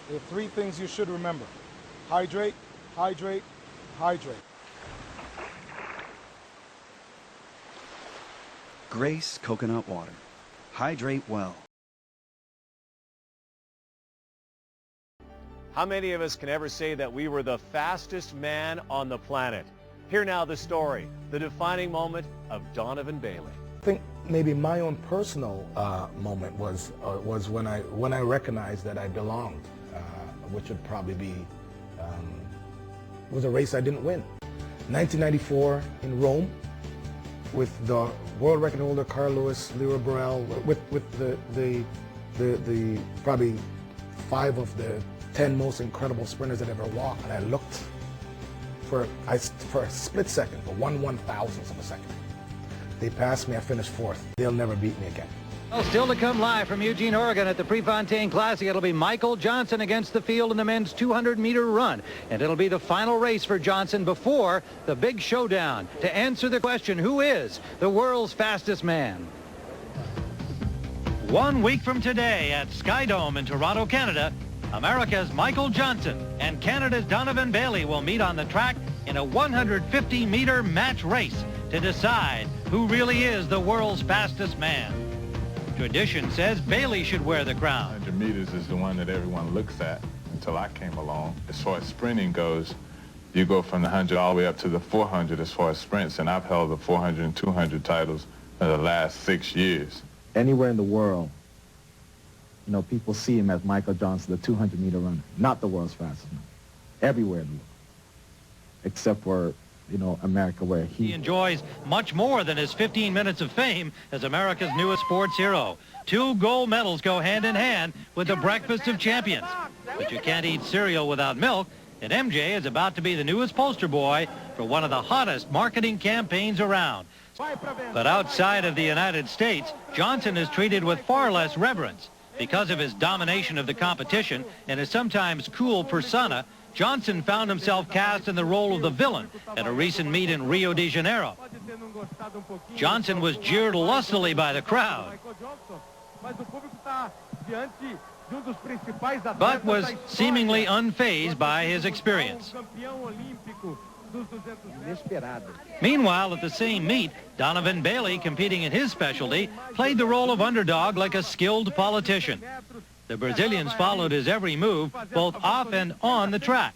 There are three things you should remember. Hydrate, hydrate, hydrate. Grace coconut water. Hydrate well. How many of us can ever say that we were the fastest man on the planet? Hear now the story, the defining moment of Donovan Bailey. I think maybe my own personal moment was when I recognized that I belonged, which would probably be was a race I didn't win. 1994 in Rome, with the world record holder Carl Lewis, Leroy Burrell, with the probably 5 of the 10 most incredible sprinters that ever walked, and I looked for a split second, for 1/1000th of a second. They passed me, I finished 4th. They'll never beat me again. Well, still to come live from Eugene, Oregon at the Prefontaine Classic. It'll be Michael Johnson against the field in the men's 200-meter run. And it'll be the final race for Johnson before the big showdown to answer the question, who is the world's fastest man? 1 week from today at SkyDome in Toronto, Canada, America's Michael Johnson and Canada's Donovan Bailey will meet on the track in a 150-meter match race to decide who really is the world's fastest man. Tradition says Bailey should wear the crown. 100 meters is the one that everyone looks at until I came along. As far as sprinting goes, you go from the 100 all the way up to the 400 as far as sprints, and I've held the 400 and 200 titles for the last 6 years. Anywhere in the world, you know, people see him as Michael Johnson, the 200-meter runner, not the world's fastest man. Everywhere in the world, except for, you know, America, where he enjoys much more than his 15 minutes of fame as America's newest sports hero. 2 gold medals go hand in hand with the breakfast of champions. But you can't eat cereal without milk, and MJ is about to be the newest poster boy for one of the hottest marketing campaigns around. But outside of the United States, Johnson is treated with far less reverence. Because of his domination of the competition and his sometimes cool persona, Johnson found himself cast in the role of the villain at a recent meet in Rio de Janeiro. Johnson was jeered lustily by the crowd, but was seemingly unfazed by his experience. Meanwhile, at the same meet, Donovan Bailey, competing in his specialty, played the role of underdog like a skilled politician. The Brazilians followed his every move, both off and on the track.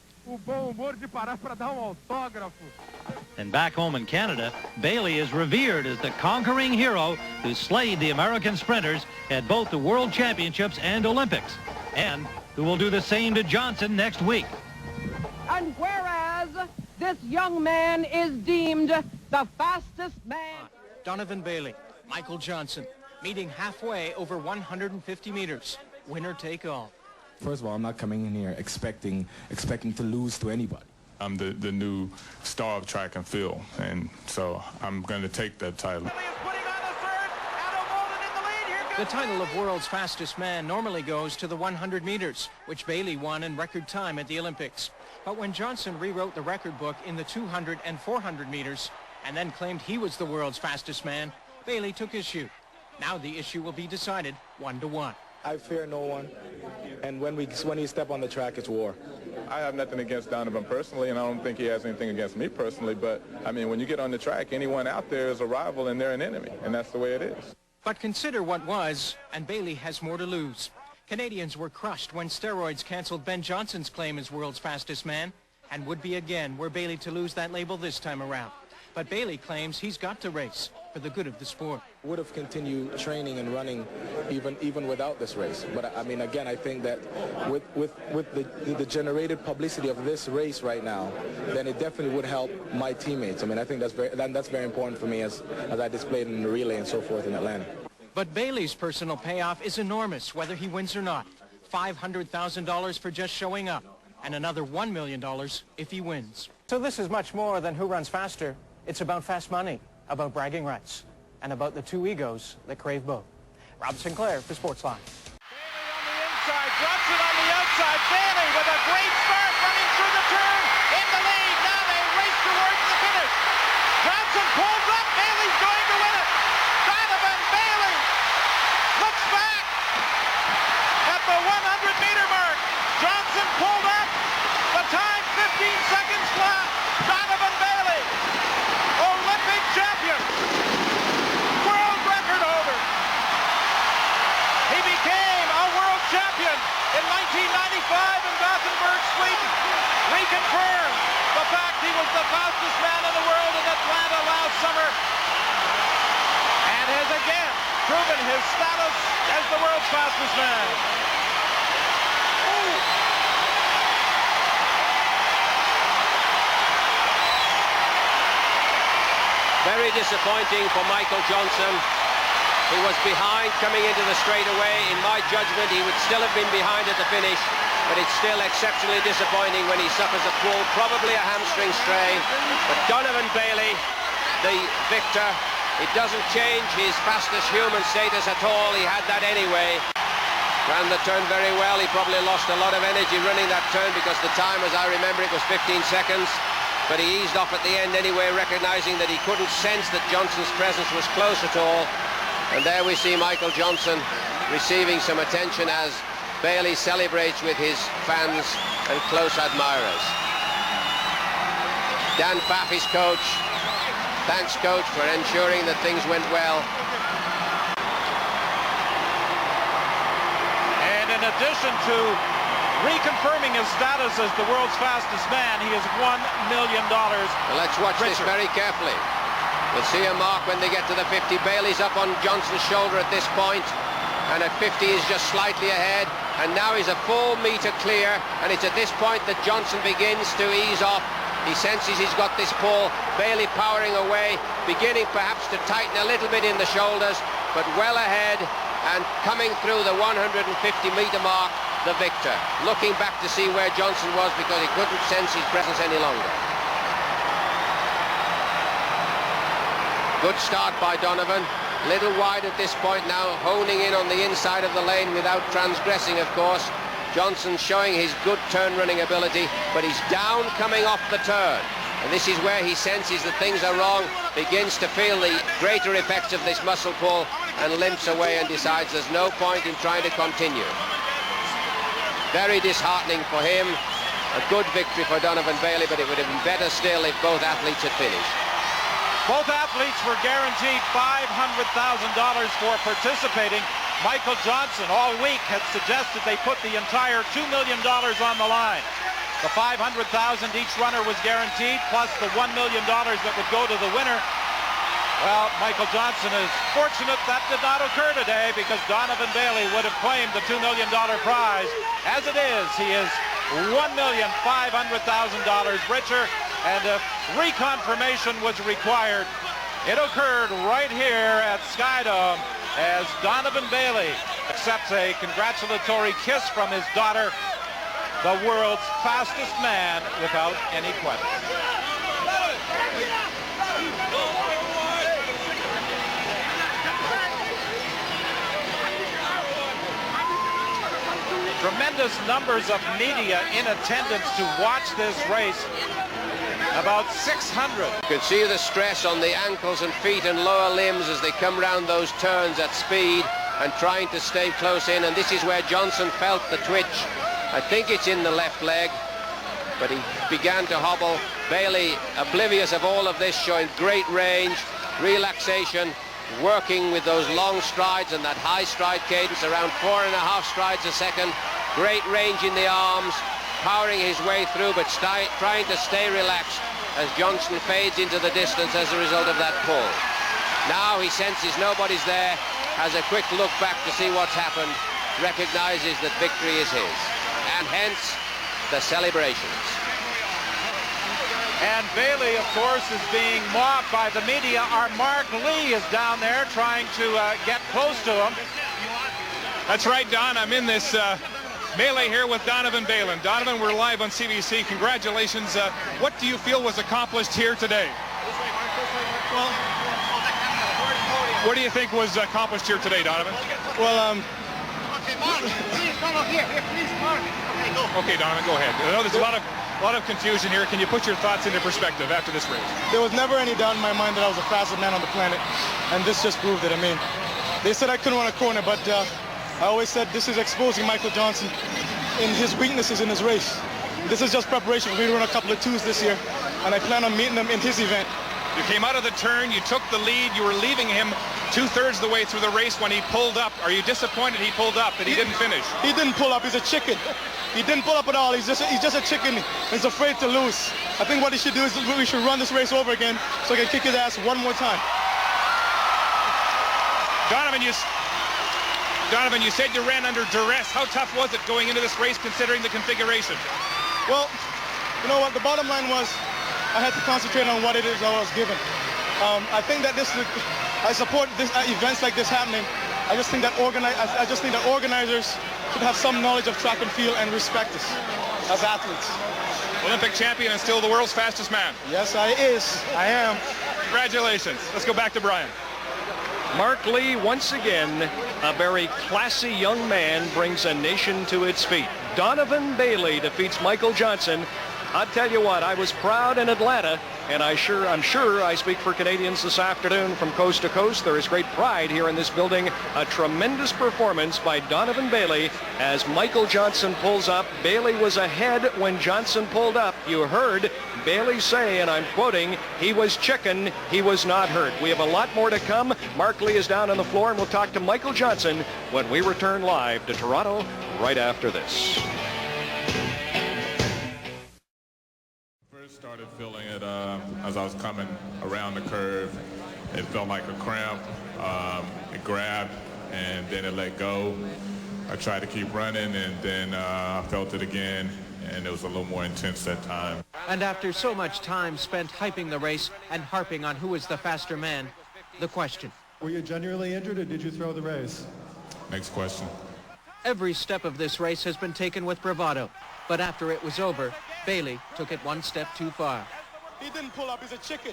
And back home in Canada, Bailey is revered as the conquering hero who slayed the American sprinters at both the World Championships and Olympics, and who will do the same to Johnson next week. And whereas this young man is deemed the fastest man. Donovan Bailey, Michael Johnson, meeting halfway over 150 meters. Winner take all. First of all, I'm not coming in here expecting to lose to anybody. I'm the new star of track and field, and so I'm going to take that title. The title of world's fastest man normally goes to the 100 meters, which Bailey won in record time at the Olympics. But when Johnson rewrote the record book in the 200 and 400 meters and then claimed he was the world's fastest man, Bailey took issue. Now the issue will be decided 1-1. I fear no one, and when you step on the track, it's war. I have nothing against Donovan personally, and I don't think he has anything against me personally, but, I mean, when you get on the track, anyone out there is a rival and they're an enemy, and that's the way it is. But consider what was, and Bailey has more to lose. Canadians were crushed when steroids canceled Ben Johnson's claim as world's fastest man, and would be again were Bailey to lose that label this time around. But Bailey claims he's got to race for the good of the sport. Would have continued training and running even without this race. But I mean, again, I think that with the generated publicity of this race right now, then it definitely would help my teammates. I mean, I think that's very important for me as I displayed in the relay and so forth in Atlanta. But Bailey's personal payoff is enormous, whether he wins or not. $500,000 for just showing up, and another $1 million if he wins. So this is much more than who runs faster. It's about fast money, about bragging rights, and about the two egos that crave both. Rob Sinclair for Sportsline. Bailey on the inside, Johnson on the outside. Bailey with a great start running through the turn in the lead. Now they race towards the finish. Johnson pulls up. Bailey's going to win it. Donovan Bailey looks back at the 100-meter mark. Johnson proven his status as the world's fastest man. Very disappointing for Michael Johnson. He was behind coming into the straightaway. In my judgment, he would still have been behind at the finish, but it's still exceptionally disappointing when he suffers a pull, probably a hamstring strain. But Donovan Bailey, the victor, it doesn't change his fastest human status at all. He had that anyway. Ran the turn very well. He probably lost a lot of energy running that turn because the time, as I remember, it was 15 seconds. But he eased off at the end anyway, recognizing that he couldn't sense that Johnson's presence was close at all. And there we see Michael Johnson receiving some attention as Bailey celebrates with his fans and close admirers. Dan Pfaff, his coach. Thanks, coach, for ensuring that things went well. And in addition to reconfirming his status as the world's fastest man, he is $1 million. Well, let's watch this very carefully. We'll see a mark when they get to the 50. Bailey's up on Johnson's shoulder at this point, and at 50 is just slightly ahead. And now he's a full meter clear, and it's at this point that Johnson begins to ease off. He senses he's got this pull. Bailey powering away, beginning perhaps to tighten a little bit in the shoulders, but well ahead and coming through the 150-meter mark, the victor. Looking back to see where Johnson was because he couldn't sense his presence any longer. Good start by Donovan. Little wide at this point now, honing in on the inside of the lane without transgressing, of course. Johnson showing his good turn running ability, but he's down coming off the turn. And this is where he senses that things are wrong, begins to feel the greater effects of this muscle pull and limps away and decides there's no point in trying to continue. Very disheartening for him. A good victory for Donovan Bailey, but it would have been better still if both athletes had finished. Both athletes were guaranteed $500,000 for participating. Michael Johnson all week had suggested they put the entire $2 million on the line. The $500,000 each runner was guaranteed, plus the $1 million that would go to the winner. Well, Michael Johnson is fortunate that did not occur today because Donovan Bailey would have claimed the $2 million prize. As it is, he is $1,500,000 richer, and if reconfirmation was required, it occurred right here at SkyDome as Donovan Bailey accepts a congratulatory kiss from his daughter, the world's fastest man without any question. Tremendous numbers of media in attendance to watch this race. About 600. You can see the stress on the ankles and feet and lower limbs as they come round those turns at speed and trying to stay close in. And this is where Johnson felt the twitch. I think it's in the left leg, but he began to hobble. Bailey, oblivious of all of this, showing great range, relaxation, working with those long strides and that high stride cadence, around 4.5 strides a second. Great range in the arms, powering his way through, but trying to stay relaxed as Johnson fades into the distance as a result of that pull. Now he senses nobody's there, has a quick look back to see what's happened, recognizes that victory is his, and hence the celebrations. And Bailey, of course, is being mobbed by the media. Our Mark Lee is down there trying to get close to him. That's right, Don. I'm in this melee here with Donovan Bailey. Donovan, we're live on CBC. Congratulations. What do you feel was accomplished here today? Well, what do you think was accomplished here today, Donovan? Well, Okay, Mark, please come up here. Please, Mark. Okay, go. Okay, Donovan, go ahead. I know there's a lot of confusion here. Can you put your thoughts into perspective after this race? There was never any doubt in my mind that I was the fastest man on the planet, and this just proved it. I mean, they said I couldn't run a corner, but I always said this is exposing Michael Johnson in his weaknesses in his race. This is just preparation. We run a couple of twos this year, and I plan on meeting him in his event. You came out of the turn, you took the lead, you were leaving him 2/3 the way through the race when he pulled up. Are you disappointed he pulled up, that he didn't finish? He didn't pull up, he's a chicken. He didn't pull up at all, he's just a chicken, he's afraid to lose. I think what he should do is we should run this race over again so I can kick his ass one more time. Donovan, you said you ran under duress. How tough was it going into this race considering the configuration? Well, you know what, the bottom line was I had to concentrate on what it is I was given. I think that I support events like this happening. I just think that organizers should have some knowledge of track and field and respect us as athletes. Olympic champion and still the world's fastest man. Yes, I am. Congratulations. Let's go back to Brian. Mark Lee, once again, a very classy young man, brings a nation to its feet. Donovan Bailey defeats Michael Johnson. I'll tell you what, I was proud in Atlanta, and I'm sure I speak for Canadians this afternoon from coast to coast. There is great pride here in this building. A tremendous performance by Donovan Bailey as Michael Johnson pulls up. Bailey was ahead when Johnson pulled up. You heard Bailey say, and I'm quoting, he was chicken, he was not hurt. We have a lot more to come. Mark Lee is down on the floor, and we'll talk to Michael Johnson when we return live to Toronto right after this. Started feeling it as I was coming around the curve. It felt like a cramp. It grabbed and then it let go. I tried to keep running and then I felt it again, and it was a little more intense that time. And after so much time spent hyping the race and harping on who is the faster man, the question. Were you genuinely injured or did you throw the race? Next question. Every step of this race has been taken with bravado, but after it was over, Bailey took it one step too far. He didn't pull up. He's a chicken.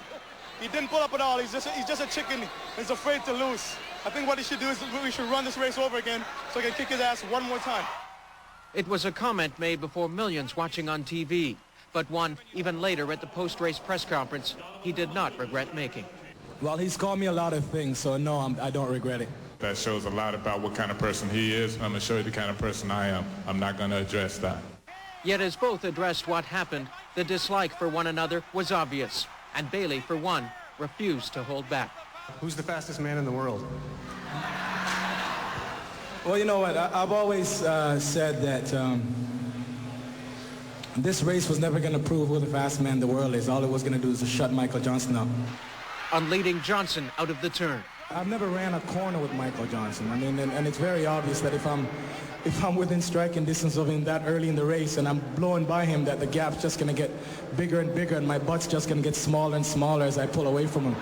He didn't pull up at all. He's just a chicken. He's afraid to lose. I think what he should do is we should run this race over again so he can kick his ass one more time. It was a comment made before millions watching on TV, but one even later at the post-race press conference he did not regret making. Well, he's called me a lot of things, so no, I don't regret it. That shows a lot about what kind of person he is. I'm going to show you the kind of person I am. I'm not going to address that. Yet as both addressed what happened, the dislike for one another was obvious, and Bailey, for one, refused to hold back. Who's the fastest man in the world? Well, you know what? I've always said that this race was never going to prove who the fastest man in the world is. All it was going to do is to shut Michael Johnson up. On leading Johnson out of the turn. I've never ran a corner with Michael Johnson. I mean, and it's very obvious that if I'm within striking distance of him that early in the race and I'm blowing by him, that the gap's just going to get bigger and bigger and my butt's just going to get smaller and smaller as I pull away from him.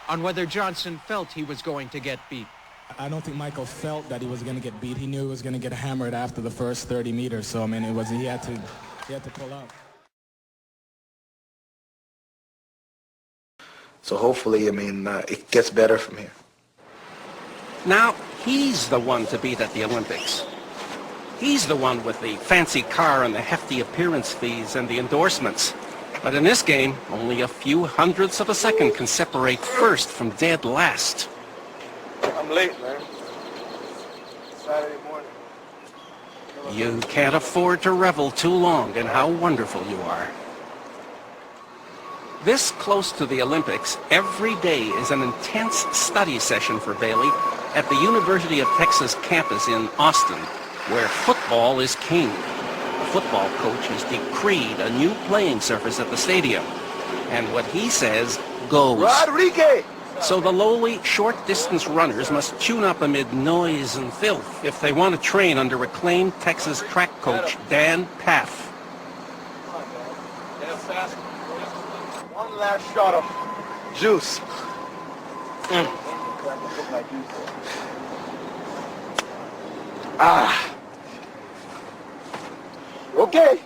On whether Johnson felt he was going to get beat. I don't think Michael felt that he was going to get beat. He knew he was going to get hammered after the first 30 meters. So, I mean, he had to pull out. So hopefully, I mean, it gets better from here. Now, he's the one to beat at the Olympics. He's the one with the fancy car and the hefty appearance fees and the endorsements. But in this game, only a few hundredths of a second can separate first from dead last. I'm late, man. Saturday morning. You can't afford to revel too long in how wonderful you are. This close to the Olympics, every day is an intense study session for Bailey at the University of Texas campus in Austin, where football is king. The football coach has decreed a new playing surface at the stadium, and what he says goes. Rodriguez! So the lowly, short-distance runners must tune up amid noise and filth if they want to train under acclaimed Texas track coach Dan Paff. One last shot of juice. Okay.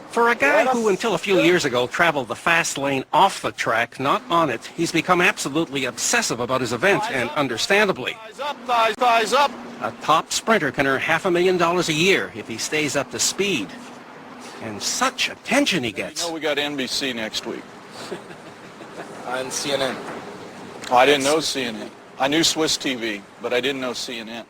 For a guy who until a few years ago traveled the fast lane off the track, not on it, he's become absolutely obsessive about his event, and understandably. Thighs up. A top sprinter can earn $500,000 a year if he stays up to speed. And such attention he gets. You know we got NBC next week. And CNN. Oh, I didn't know CNN. I knew Swiss TV, but I didn't know CNN.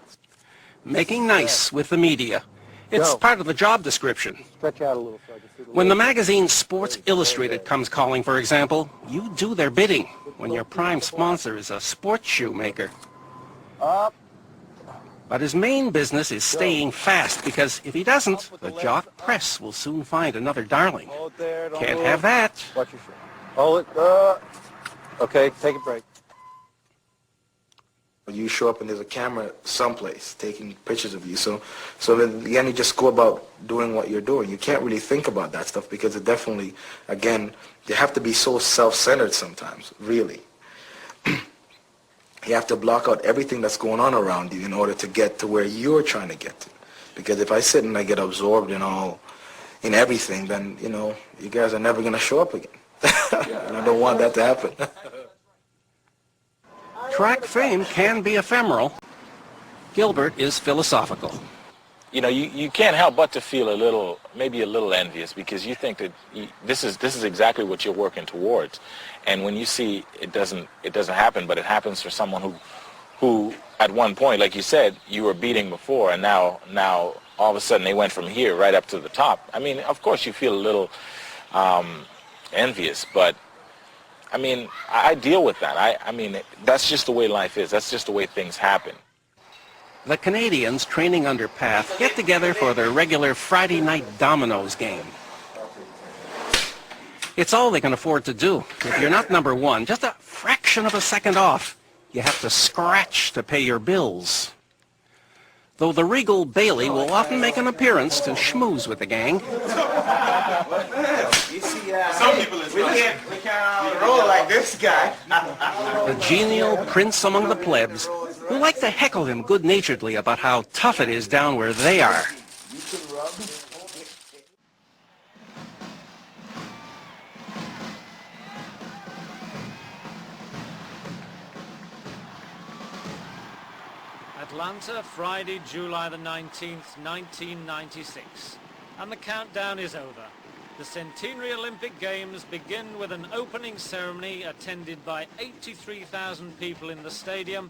Making nice with the media. It's part of the job description. Stretch out a little so I can see the When the magazine Sports Illustrated comes calling, for example, you do their bidding when your prime sponsor is a sports shoe maker. Up. But his main business is staying fast, because if he doesn't, the jock press will soon find another darling. Hold there, don't Can't move. have that. Watch your shit. Hold it. Okay, take a break. You show up and there's a camera someplace taking pictures of you. So then again, you just go about doing what you're doing. You can't really think about that stuff because it definitely, again, you have to be so self-centered sometimes, really. You have to block out everything that's going on around you in order to get to where you're trying to get to. Because if I sit and I get absorbed in everything, then, you know, you guys are never going to show up again. And I don't want that to happen. Track fame can be ephemeral. Gilbert is philosophical. You know, you can't help but to feel maybe a little envious, because you think that this is exactly what you're working towards. And when you see it doesn't happen, but it happens for someone who at one point, like you said, you were beating before, and now all of a sudden they went from here right up to the top. I mean, of course you feel a little envious, but I mean, I deal with that. I mean, that's just the way life is. That's just the way things happen. The Canadians training under Path get together for their regular Friday night dominoes game. It's all they can afford to do. If you're not number one, just a fraction of a second off, you have to scratch to pay your bills. Though the regal Bailey will often make an appearance to schmooze with the gang. Some people we can't roll like this guy. The genial prince among the plebs who like to heckle him good-naturedly about how tough it is down where they are. Atlanta, Friday, July the 19th, 1996. And the countdown is over. The Centenary Olympic Games begin with an opening ceremony attended by 83,000 people in the stadium,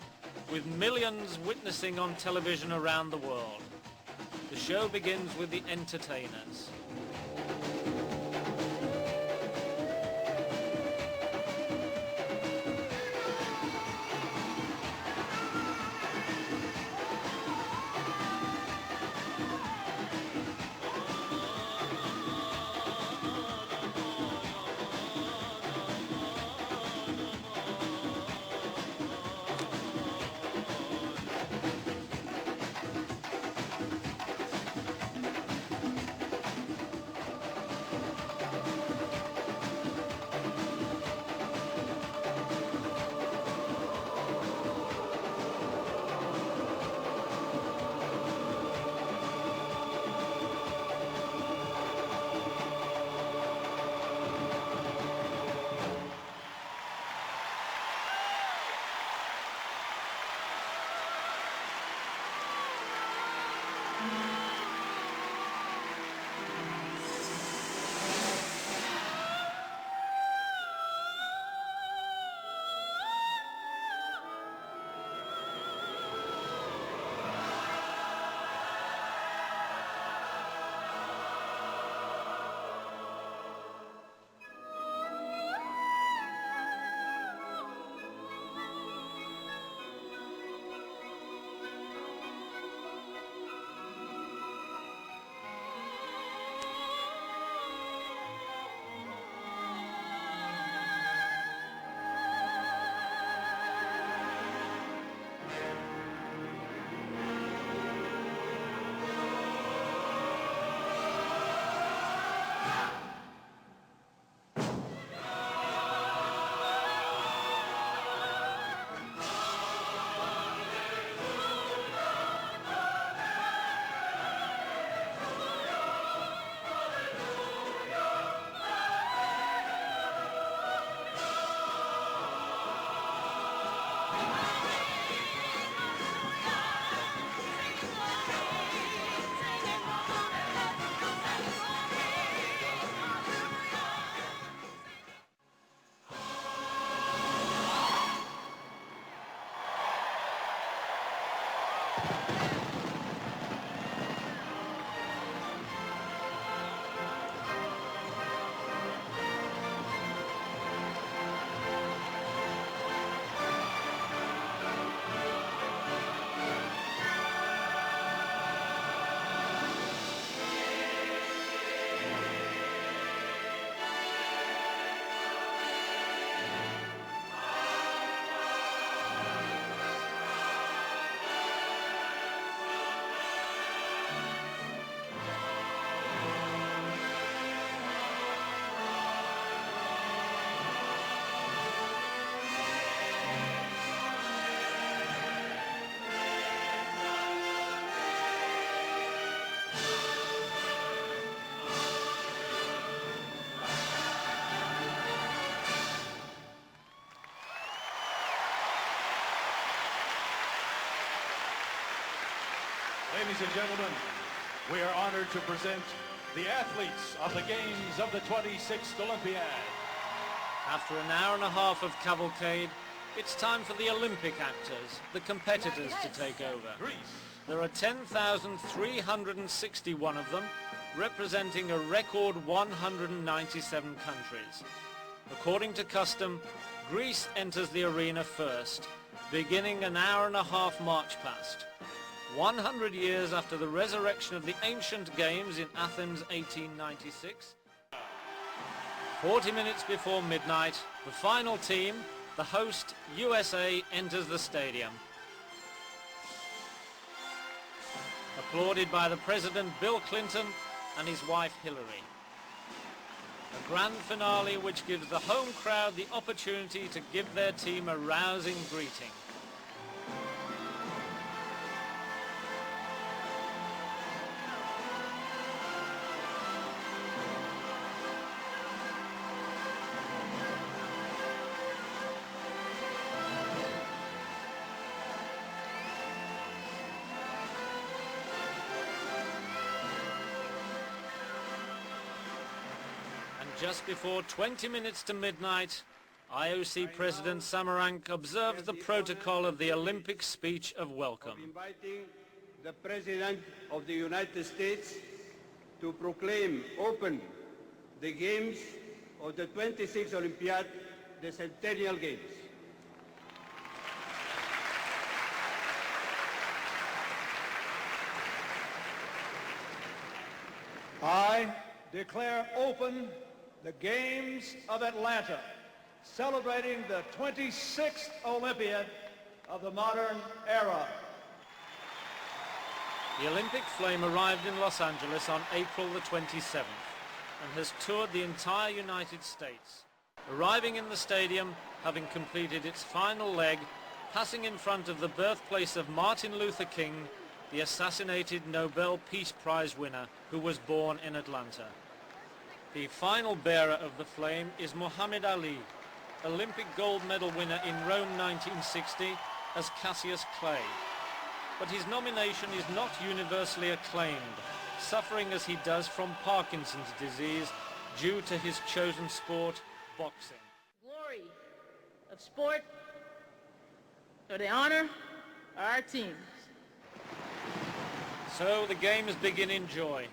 with millions witnessing on television around the world. The show begins with the entertainers. Ladies and gentlemen, we are honored to present the athletes of the Games of the 26th Olympiad. After an hour and a half of cavalcade, it's time for the Olympic actors, the competitors, to take over. There are 10,361 of them, representing a record 197 countries. According to custom, Greece enters the arena first, beginning an hour and a half march past. 100 years after the resurrection of the ancient games in Athens 1896, 40 minutes before midnight, the final team, the host USA, enters the stadium. Applauded by the President Bill Clinton and his wife Hillary. A grand finale which gives the home crowd the opportunity to give their team a rousing greeting. Just before 20 minutes to midnight, IOC President Samaranch observes the protocol of the Olympic speech of welcome. Inviting the President of the United States to proclaim open the Games of the 26th Olympiad, the Centennial Games. I declare open the Games of Atlanta, celebrating the 26th Olympiad of the modern era. The Olympic flame arrived in Los Angeles on April the 27th and has toured the entire United States, arriving in the stadium, having completed its final leg, passing in front of the birthplace of Martin Luther King, the assassinated Nobel Peace Prize winner who was born in Atlanta. The final bearer of the flame is Muhammad Ali, Olympic gold medal winner in Rome 1960 as Cassius Clay. But his nomination is not universally acclaimed, suffering as he does from Parkinson's disease due to his chosen sport, boxing. Glory of sport, or the honor of our teams. So the games begin in joy,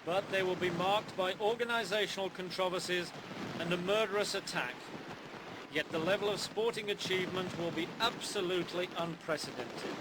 but they will be marked by organizational controversies and a murderous attack. Yet the level of sporting achievement will be absolutely unprecedented.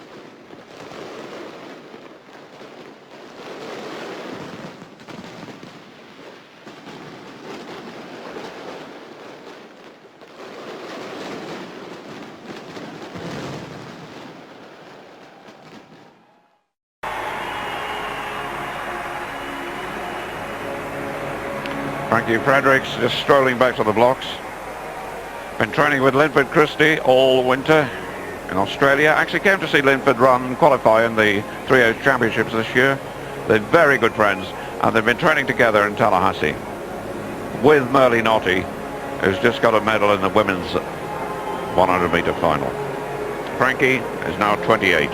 Frankie Fredericks just strolling back to the blocks. Been training with Linford Christie all winter in Australia. Actually came to see Linford qualify in the 3A Championships this year. They're very good friends and they've been training together in Tallahassee with Merle Notty, who's just got a medal in the women's 100 meter final. Frankie is now 28.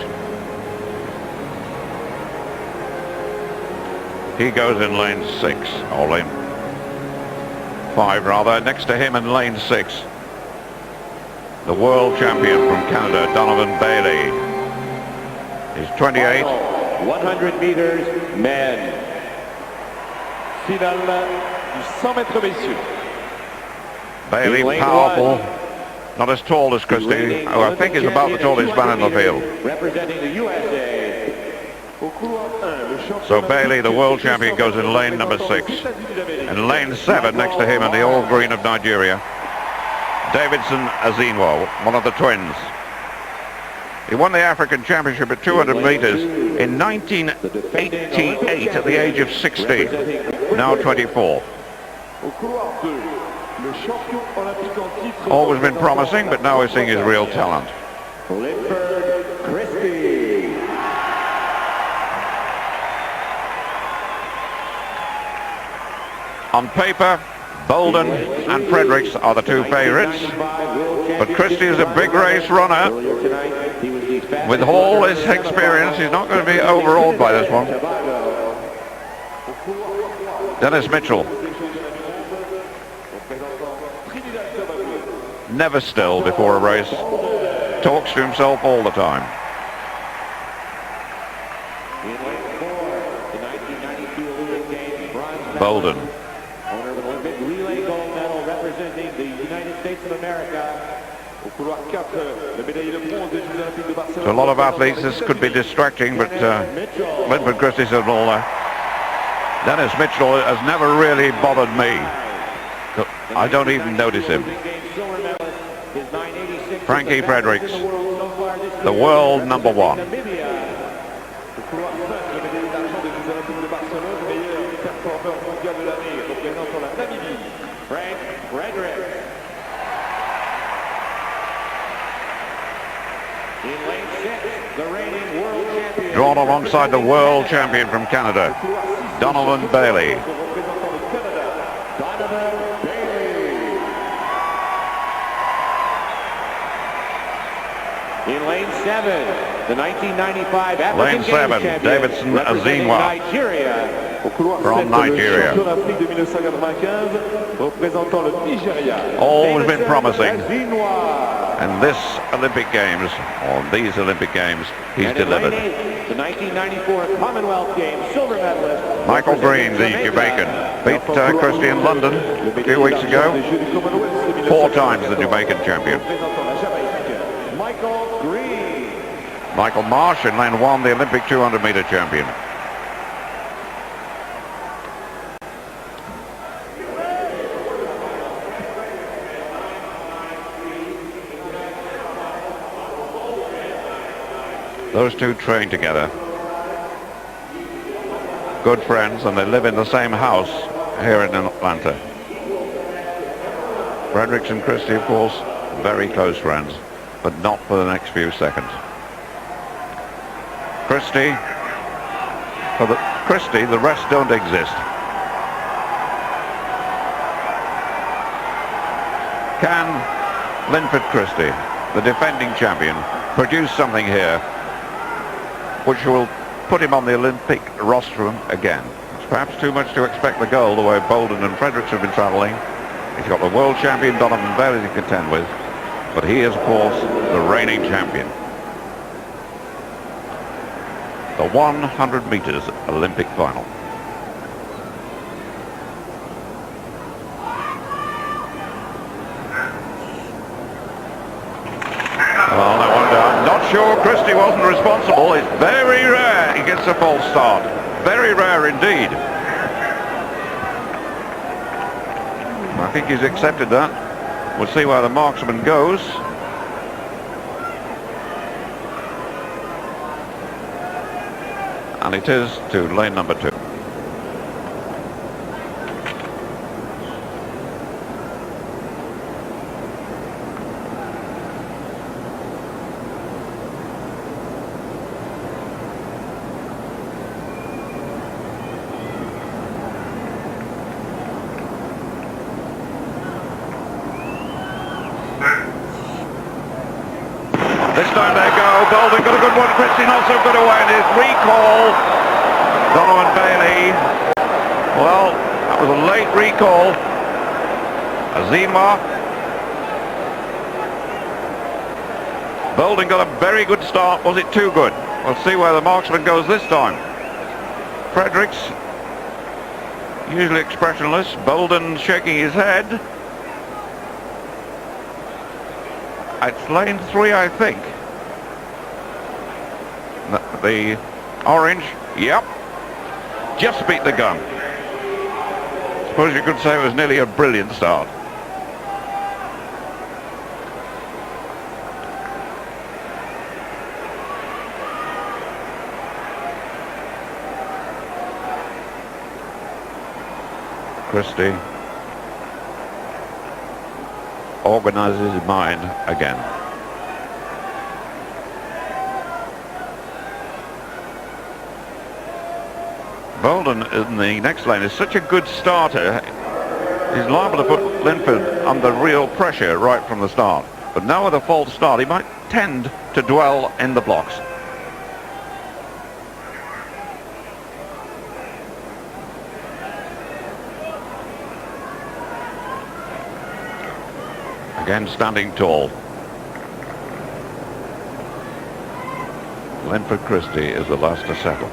He goes in lane 6, or lane 5 rather. Next to him in lane 6, the world champion from Canada, Donovan Bailey. He's 28. 100 meters men. Finale du 100 mètres messieurs. Bailey, powerful. Not as tall as Christie, who I think is about the tallest man in the field. Representing the USA. So Bailey, the world champion, goes in lane number 6. In lane 7, next to him in the all green of Nigeria, Davidson Azinwo, one of the twins. He won the African Championship at 200 meters in 1988 at the age of 60, now 24. Always been promising, but now we're seeing his real talent. Linford Christie. On paper, Bolden and Fredericks are the two favourites, but Christie is a big race runner. With all his experience, he's not going to be overawed by this one. Dennis Mitchell. Never still before a race. Talks to himself all the time. Bolden. Owner of an Olympic relay gold medal representing the United States of America. To a lot of athletes this could be distracting, but Linford Christie said, well, Dennis Mitchell has never really bothered me. I don't even notice him. Frankie Fredericks, the world number one. Frank Fredericks. In lane 6, the reigning world champion. Drawn alongside the world champion from Canada, Donovan Bailey. Donovan Bailey. In lane 7, the 1995 African Lane 7, Games Davidson representing Azimwa Nigeria. from Nigeria. Always been promising. And this Olympic Games, or these Olympic Games, he's delivered. The 1994 Commonwealth Games silver medalist. Michael Green, the Jamaican, beat Christie in London a few weeks ago. 4 times the Jamaican champion. Michael Green. Michael Marsh in lane 1, the Olympic 200-meter champion. Those two train together. Good friends, and they live in the same house here in Atlanta. Fredericks and Christie, of course, very close friends, but not for the next few seconds. Christie, the rest don't exist. Can Linford Christie, the defending champion, produce something here which will put him on the Olympic rostrum again? It's perhaps too much to expect the goal the way Bolden and Fredericks have been travelling. He's got the world champion Donovan Bailey to contend with, but he is, of course, the reigning champion. The 100 meters Olympic final. Well, no wonder. I'm not sure Christie wasn't responsible. It's very rare he gets a false start. Very rare indeed. I think he's accepted that. We'll see where the marksman goes. And it is to lane number 2. This time they go. Bolden got a good one. Christie not so good away. And his recall. Donovan Bailey. Well, that was a late recall. Azimwa. Bolden got a very good start. Was it too good? We'll see where the marksman goes this time. Fredericks, usually expressionless. Bolden shaking his head. It's lane 3, I think. The orange, yep. Just beat the gun. Suppose you could say it was nearly a brilliant start. Christie organizes his mind again. Bolden in the next lane is such a good starter. He's liable to put Linford under real pressure right from the start. But now with a false start, he might tend to dwell in the blocks. Again, standing tall. Linford Christie is the last to settle.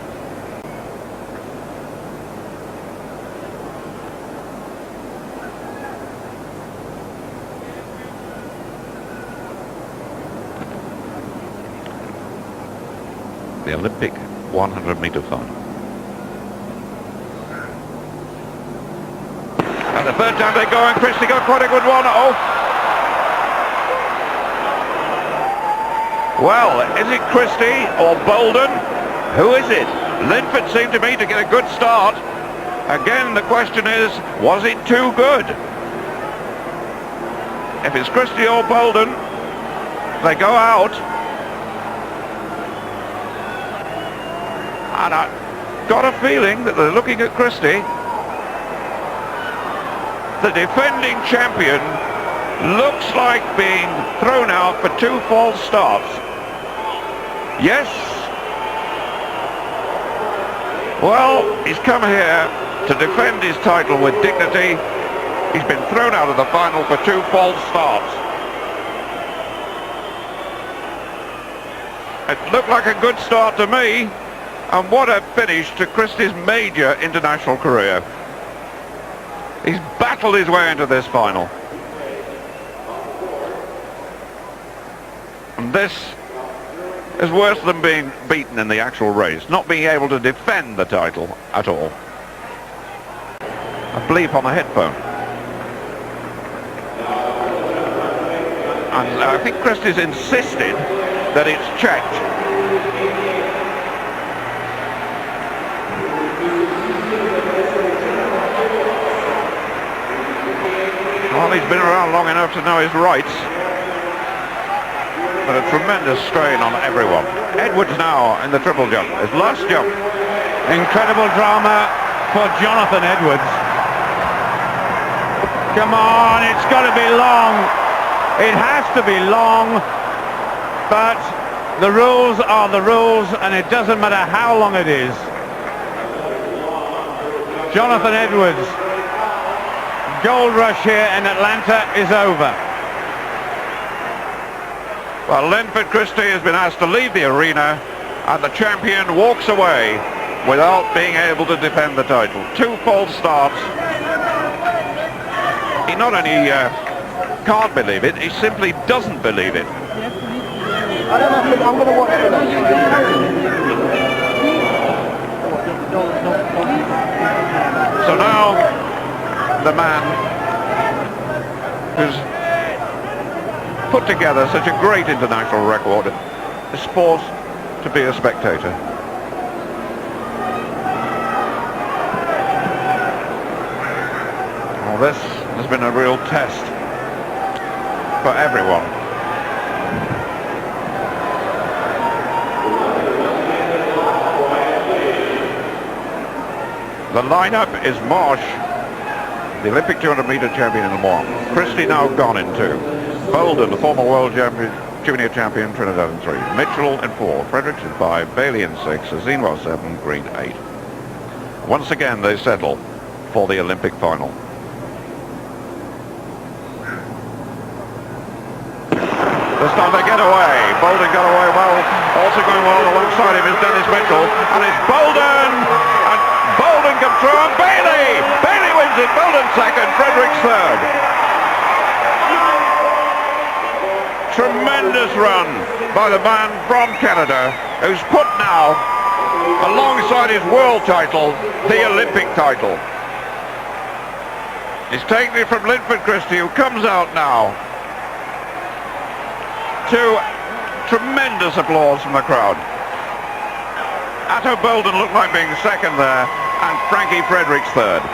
The Olympic 100-meter final. And the third time they go, and Christie got quite a good one. Oh! Well, is it Christie or Bolden? Who is it? Linford seemed to me to get a good start. Again, the question is, was it too good? If it's Christie or Bolden, they go out. And I got a feeling that they're looking at Christie. The defending champion looks like being thrown out for 2 false starts. Yes. Well, he's come here to defend his title with dignity. He's been thrown out of the final for 2 false starts. It looked like a good start to me. And what a finish to Christie's major international career. He's battled his way into this final. And this is worse than being beaten in the actual race, not being able to defend the title at all. A bleep on the headphone. And I think Christie's insisted that it's checked. Well, he's been around long enough to know his rights. But a tremendous strain on everyone. Edwards now in the triple jump. His last jump. Incredible drama for Jonathan Edwards. Come on, it's got to be long. It has to be long. But the rules are the rules, and it doesn't matter how long it is. Jonathan Edwards. Gold rush here in Atlanta is over. Well, Linford Christie has been asked to leave the arena, and the champion walks away without being able to defend the title. 2 false starts. He not only can't believe it, he simply doesn't believe it. I'm going to watch it. So now, the man who's put together such a great international record is forced to be a spectator. Well, this has been a real test for everyone. The lineup is Marsh, the Olympic 200-meter champion in 1. Christie now gone in 2. Bolden, the former world champion, junior champion, Trinidad in 3. Mitchell in 4. Fredericks in 5. Bailey in 6. Azinwa 7. Green 8. Once again, they settle for the Olympic final. This time they get away. Bolden got away well. Also going well alongside him is Dennis Mitchell. And it's Bolden! And Bolden comes through, and Bailey! Bailey wins it. Bolden second. Fredericks third. Tremendous run by the man from Canada, who's put now, alongside his world title, the Olympic title. He's taken it from Linford Christie, who comes out now. To tremendous applause from the crowd. Atto Bolden looked like being second there, and Frankie Fredericks third.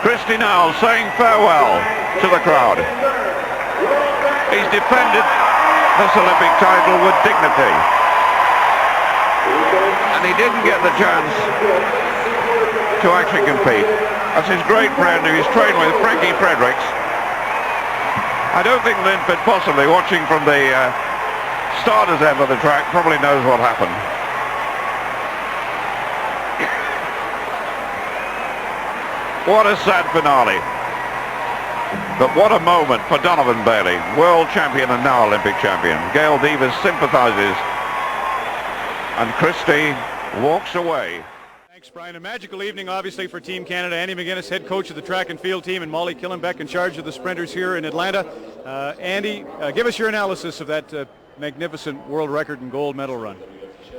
Christie now saying farewell to the crowd. He's defended this Olympic title with dignity. And he didn't get the chance to actually compete. That's his great friend who he's trained with, Frankie Fredericks. I don't think Linford, possibly watching from the starter's end of the track, probably knows what happened. What a sad finale. But what a moment for Donovan Bailey, world champion and now Olympic champion. Gail Devers sympathises, and Christie walks away. Thanks, Brian. A magical evening, obviously, for Team Canada. Andy McGuinness, head coach of the track and field team, and Molly Killenbeck in charge of the sprinters here in Atlanta. Andy, give us your analysis of that magnificent world record and gold medal run.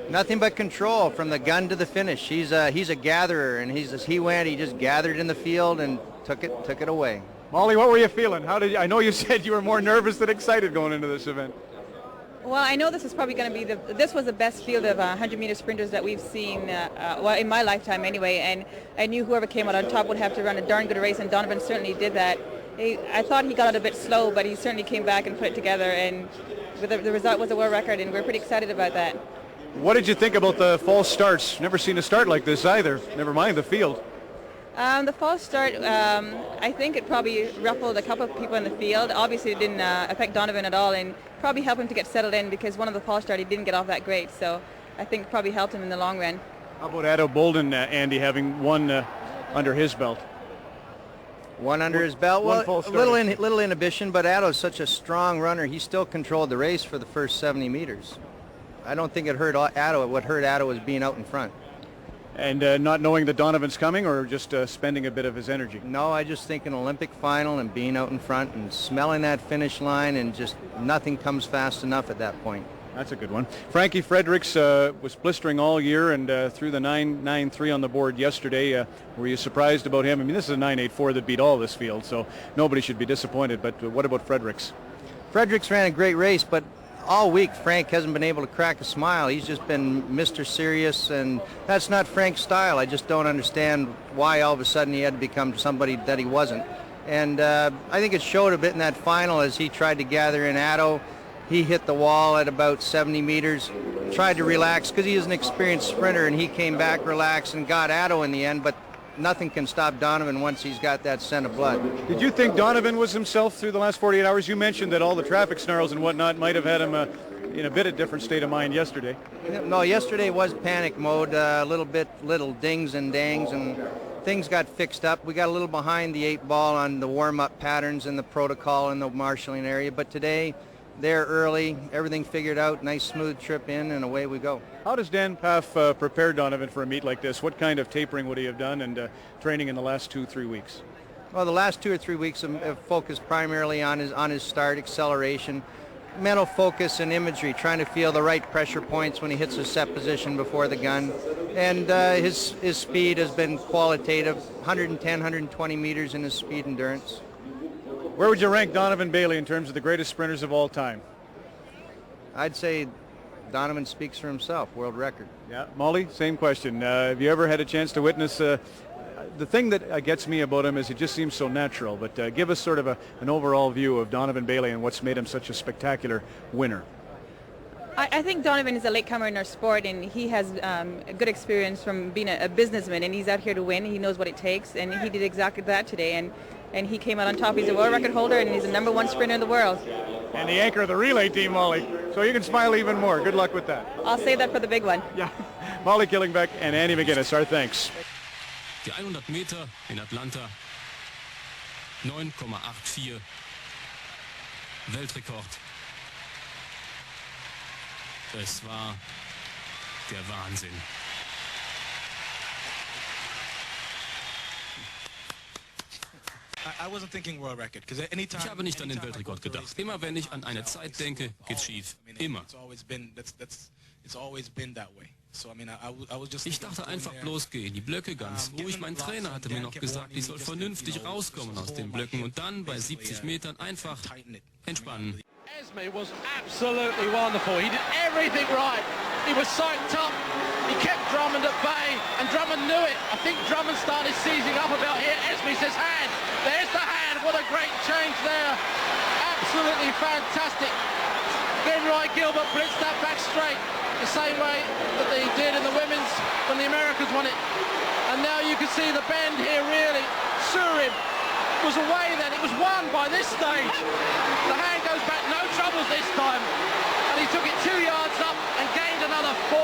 Nothing but control from the gun to the finish. He's a gatherer, and he just gathered in the field and took it away. Molly, what were you feeling? I know you said you were more nervous than excited going into this event. Well, I know this is probably going to be this was the best field of 100-meter sprinters that we've seen, well, in my lifetime anyway, and I knew whoever came out on top would have to run a darn good race, and Donovan certainly did that. I thought he got out a bit slow, but he certainly came back and put it together, and the result was a world record, and we're pretty excited about that. What did you think about the false starts? Never seen a start like this either, never mind the field. The false start, I think it probably ruffled a couple of people in the field. Obviously, it didn't affect Donovan at all, and probably helped him to get settled in because one of the false start he didn't get off that great. So I think it probably helped him in the long run. How about Addo Bolden, Andy, having one under his belt? One under his belt. Well, a little inhibition, but Addo's such a strong runner. He still controlled the race for the first 70 meters. I don't think it hurt Addo. What hurt Addo was being out in front. And not knowing that Donovan's coming, or just spending a bit of his energy? No, I just think an Olympic final and being out in front and smelling that finish line, and just nothing comes fast enough at that point. That's a good one. Frankie Fredericks was blistering all year and threw the 9.93 on the board yesterday. Were you surprised about him? I mean, this is a 9.84 that beat all this field, so nobody should be disappointed. But what about Fredericks? Fredericks ran a great race, but all week Frank hasn't been able to crack a smile. He's just been Mr. Serious, and that's not Frank's style. I just don't understand why all of a sudden he had to become somebody that he wasn't. And I think it showed a bit in that final as he tried to gather in Addo. He hit the wall at about 70 meters, tried to relax because he is an experienced sprinter, and he came back relaxed and got Addo in the end, but nothing can stop Donovan once he's got that scent of blood. Did you think Donovan was himself through the last 48 hours? You mentioned that all the traffic snarls and whatnot might have had him in a bit of different state of mind yesterday. No, yesterday was panic mode, little dings and dangs, and things got fixed up. We got a little behind the 8 ball on the warm-up patterns and the protocol in the marshalling area, but today they're early, everything figured out, nice smooth trip in, and away we go. How does Dan Paff prepare Donovan for a meet like this? What kind of tapering would he have done and training in the last 2-3 weeks? Well, the last 2 or 3 weeks have focused primarily on his start, acceleration, mental focus and imagery, trying to feel the right pressure points when he hits a set position before the gun. And his speed has been qualitative, 110, 120 meters in his speed endurance. Where would you rank Donovan Bailey in terms of the greatest sprinters of all time? I'd say Donovan speaks for himself, world record. Yeah, Molly, same question. Have you ever had a chance to witness the thing that gets me about him is he just seems so natural, but give us sort of an overall view of Donovan Bailey and what's made him such a spectacular winner. I think Donovan is a latecomer in our sport, and he has a good experience from being a businessman, and he's out here to win. He knows what it takes, and he did exactly that today, and he came out on top. He's a world record holder, and he's the #1 sprinter in the world. And the anchor of the relay team, Molly. So you can smile even more. Good luck with that. I'll save that for the big one. Yeah. Molly Killenbeck and Andy McGuinness, our thanks. Die 100 Meter in Atlanta, 9,84 Weltrekord. Es war der Wahnsinn. Ich habe nicht an den Weltrekord gedacht. Immer wenn ich an eine Zeit denke, geht's schief. Immer. Ich dachte einfach bloß, geh in die Blöcke ganz ruhig. Mein Trainer hatte mir noch gesagt, ich soll vernünftig rauskommen aus den Blöcken und dann bei 70 Metern einfach entspannen. Esme was absolutely wonderful. He did everything right. He was psyched up. He kept Drummond at bay, and Drummond knew it. I think Drummond started seizing up about here. Esme says hand. There's the hand. What a great change there. Absolutely fantastic. Then Roy Gilbert blitzed that back straight the same way that they did in the women's when the Americans won it. And now you can see the bend here really. Surin was away then. It was won by this stage. The hand goes back, no troubles this time. And he took it 2 yards up and gained another 4.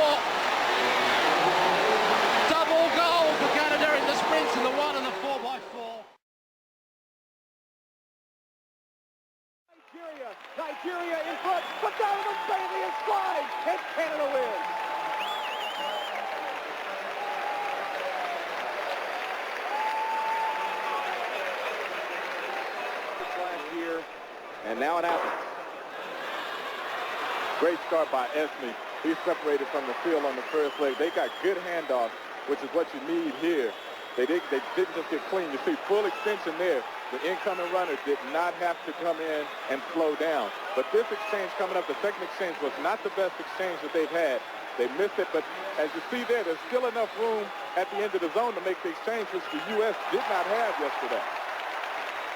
Double goal for Canada in the sprints in the 1 and the 4x4. Nigeria in front, but Donovan Bailey is flying, and Canada wins. Last year, and now it happens. Great start by Esme. He separated from the field on the first leg. They got good handoffs, which is what you need here. They didn't just get clean. You see full extension there. The incoming runner did not have to come in and slow down. But this exchange coming up, the second exchange, was not the best exchange that they've had. They missed it, but as you see there, there's still enough room at the end of the zone to make the exchange, which the U.S. did not have yesterday.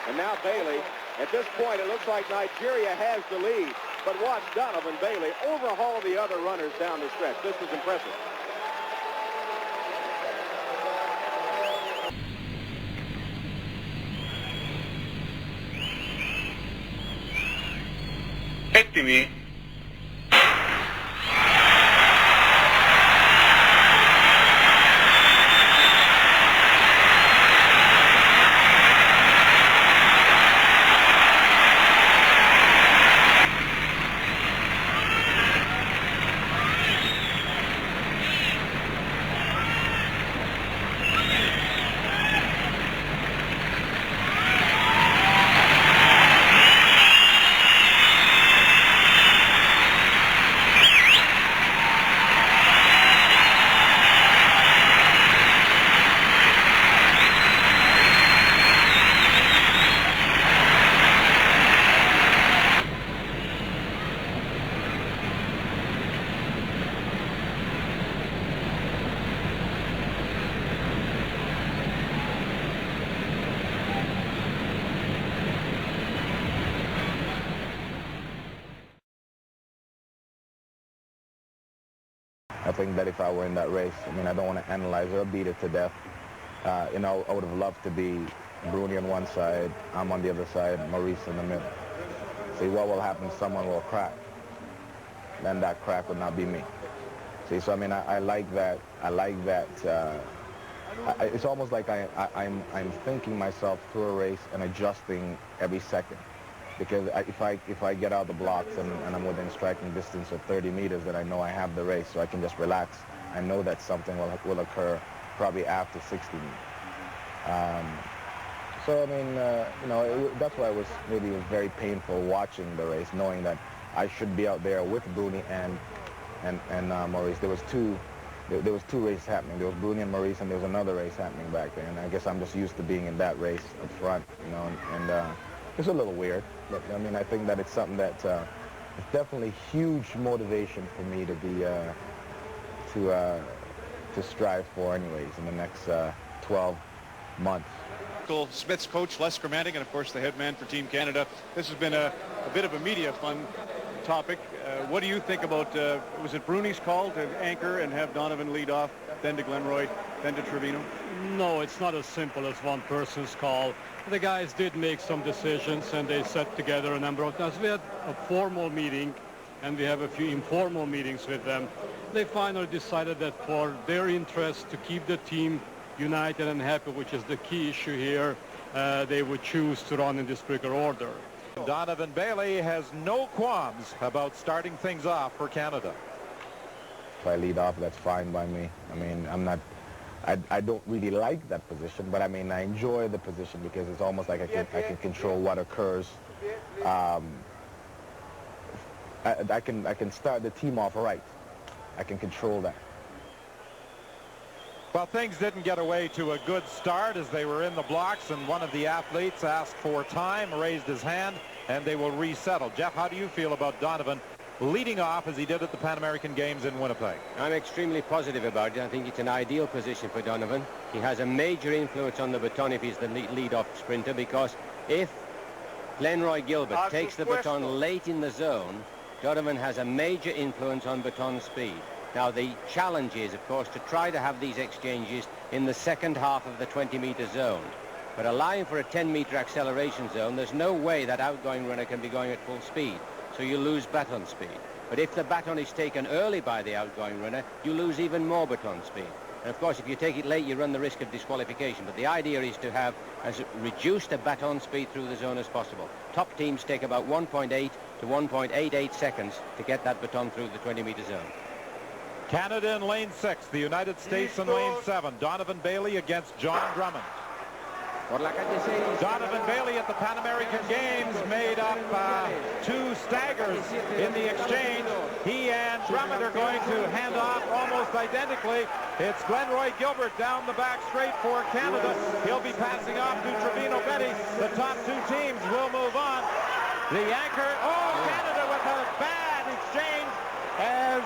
And now Bailey. At this point, it looks like Nigeria has the lead. But watch Donovan Bailey overhaul the other runners down the stretch. This is impressive. Ettimi. I think that if I were in that race, I mean, I don't want to analyze it or beat it to death. You know, I would have loved to be Bruni on one side, I'm on the other side, Maurice in the middle. See, what will happen, someone will crack. Then that crack would not be me. See, so I mean, I like that. I like that. It's almost like I'm thinking myself through a race and adjusting every second. Because if I get out the blocks and I'm within striking distance of 30 meters, then I know I have the race, so I can just relax. I know that something will occur probably after 60 meters. So I mean, you know, that's why it was very painful watching the race, knowing that I should be out there with Bruni and Maurice. There was two races happening. There was Bruni and Maurice, and there was another race happening back there. And I guess I'm just used to being in that race up front, you know, and it's a little weird, but I mean, I think that it's something that it's definitely huge motivation for me to be to strive for, anyways, in the next 12 months. Smith's coach, Les Skermantic, and of course the head man for Team Canada. This has been a bit of a media fun topic. What do you think about, was it Bruni's call to anchor and have Donovan lead off, then to Glenroy, then to Trevino? No, it's not as simple as one person's call. The guys did make some decisions, and they set together a number of times. We had a formal meeting, and we have a few informal meetings with them. They finally decided that for their interest to keep the team united and happy, which is the key issue here, they would choose to run in this quicker order. Donovan Bailey has no qualms about starting things off for Canada. If I lead off, that's fine by me. I mean, I don't really like that position, but I mean, I enjoy the position because it's almost like I can control what occurs. I can start the team off right. I can control that. Well, things didn't get away to a good start as they were in the blocks, and one of the athletes asked for time, raised his hand, and they will resettle. Jeff, how do you feel about Donovan leading off as he did at the Pan American Games in Winnipeg? I'm extremely positive about it. I think it's an ideal position for Donovan. He has a major influence on the baton if he's the lead-off sprinter, because if Glenroy Gilbert takes the baton late in the zone, Donovan has a major influence on baton speed. Now, the challenge is, of course, to try to have these exchanges in the second half of the 20-meter zone. But allowing for a 10-meter acceleration zone, there's no way that outgoing runner can be going at full speed. So you lose baton speed. But if the baton is taken early by the outgoing runner, you lose even more baton speed. And of course, if you take it late, you run the risk of disqualification. But the idea is to have as reduced a baton speed through the zone as possible. Top teams take about 1.8 to 1.88 seconds to get that baton through the 20-meter zone. Canada in lane 6, the United States in lane 7. Donovan Bailey against John Drummond. Donovan Bailey at the Pan American Games made up 2 staggers in the exchange. He and Drummond are going to hand off almost identically. It's Glenroy Gilbert down the back straight for Canada. He'll be passing off to Trevino Betty. The top 2 teams will move on. The anchor, Canada with a bad exchange as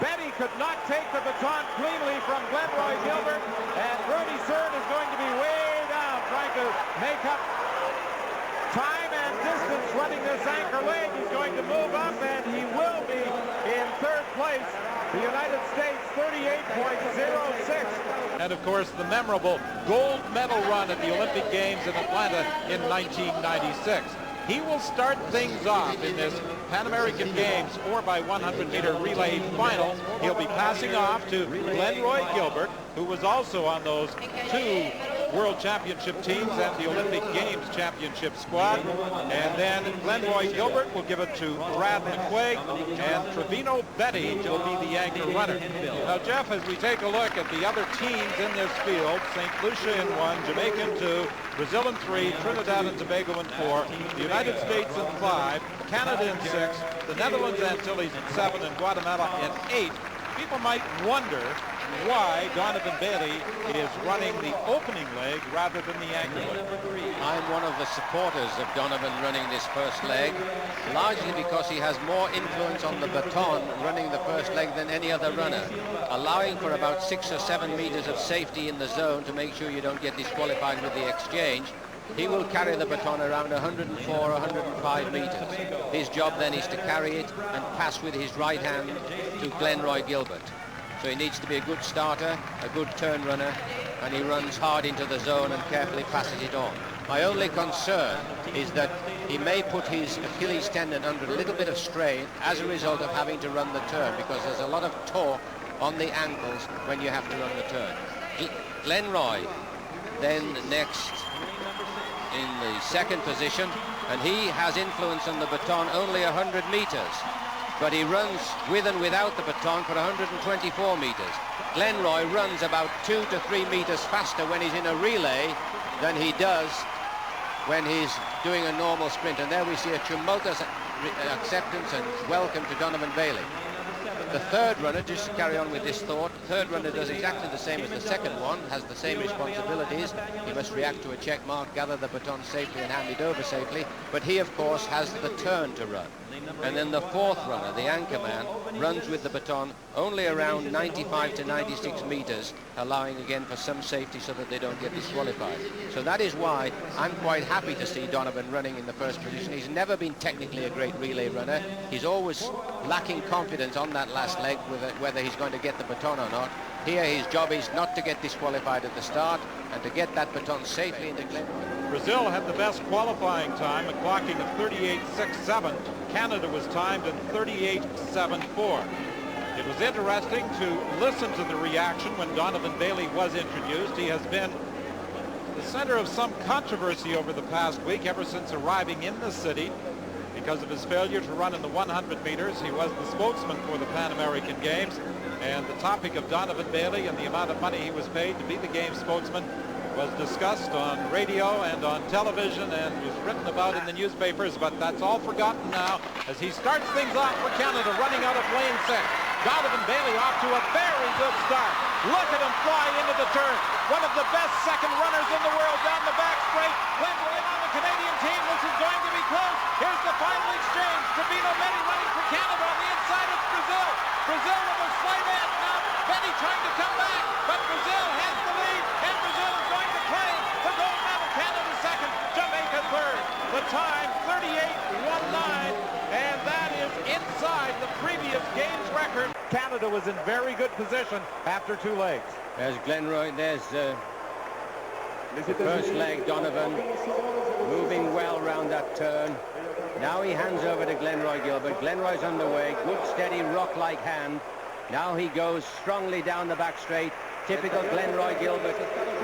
Betty could not take the baton cleanly from Glenroy Gilbert, and Bernie Cern is going to be way down trying to make up time and distance running this anchor leg. He's going to move up, and he will be in 3rd place. The United States 38.06. And of course the memorable gold medal run at the Olympic Games in Atlanta in 1996. He will start things off in this Pan American Games 4x100-meter relay final. He'll be passing off to Glenroy Gilbert, who was also on those 2 World Championship teams and the Olympic Games Championship squad. And then Glenroy Gilbert will give it to Brad McQuaig, and Trevino Betty will be the anchor runner. Now, Jeff, as we take a look at the other teams in this field, St. Lucia in 1, Jamaica in 2, Brazil in 3, Trinidad and Tobago in 4, the United States in 5, Canada in 6, the Netherlands, Antilles in 7, and Guatemala in 8. People might wonder why Donovan Bailey is running the opening leg rather than the anchor leg. I'm one of the supporters of Donovan running this first leg, largely because he has more influence on the baton running the first leg than any other runner, allowing for about 6 or 7 meters of safety in the zone to make sure you don't get disqualified with the exchange. He will carry the baton around 104 or 105 meters. His job then is to carry it and pass with his right hand to Glenroy Gilbert. So he needs to be a good starter, a good turn runner, and he runs hard into the zone and carefully passes it on. My only concern is that he may put his Achilles tendon under a little bit of strain as a result of having to run the turn, because there's a lot of torque on the ankles when you have to run the turn. Glenroy then next in the 2nd position, and he has influence on the baton only 100 meters. But he runs with and without the baton for 124 meters. Glenroy runs about 2 to 3 meters faster when he's in a relay than he does when he's doing a normal sprint. And there we see a tumultuous acceptance and welcome to Donovan Bailey. The 3rd runner, just to carry on with this thought, the 3rd runner does exactly the same as the 2nd one, has the same responsibilities. He must react to a check mark, gather the baton safely and hand it over safely, but he of course has the turn to run. And then the 4th runner, the anchor man, runs with the baton only around 95 to 96 meters, allowing again for some safety so that they don't get disqualified. So that is why I'm quite happy to see Donovan running in the 1st position. He's never been technically a great relay runner. He's always lacking confidence on that last leg whether he's going to get the baton or not. Here his job is not to get disqualified at the start and to get that baton safely into Glenroy. Brazil had the best qualifying time, a clocking of 38.67. Canada was timed in 38.74. It was interesting to listen to the reaction when Donovan Bailey was introduced. He has been the center of some controversy over the past week, ever since arriving in the city. Because of his failure to run in the 100 meters, he was the spokesman for the Pan American Games. And the topic of Donovan Bailey and the amount of money he was paid to be the game spokesman was discussed on radio and on television and was written about in the newspapers, but that's all forgotten now as he starts things off for Canada, running out of lane 6. Donovan Bailey off to a very good start. Look at him fly into the turn. One of the best second runners in the world down the back straight. Glenroy on the Canadian team. This is going to be close. Here's the final exchange. Trevino Betty running for Canada. On the inside, it's Brazil. Brazil with a slight edge now. Betty trying to come back, but Brazil has the lead, and Brazil is going to claim the gold medal. Canada 2nd, Jamaica 3rd. The time 38.19, and that is inside the previous game's record. Canada was in very good position after 2 legs. There's Glenroy, there's First leg, Donovan, moving well round that turn. Now he hands over to Glenroy Gilbert. Glenroy's underway, good steady rock-like hand. Now he goes strongly down the back straight. Typical Glenroy Gilbert,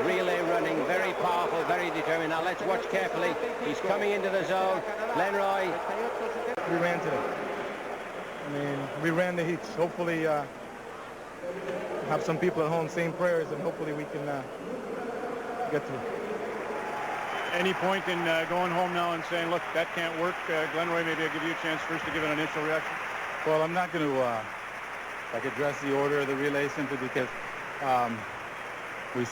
relay running, very powerful, very determined. Now let's watch carefully. He's coming into the zone. Glenroy. We ran today. I mean, we ran the heats. Hopefully have some people at home saying prayers, and hopefully we can get through. Any point in going home now and saying, look, that can't work? Glenroy, maybe I'll give you a chance first to give an initial reaction. Well, I'm not going to address the order of the relay simply because we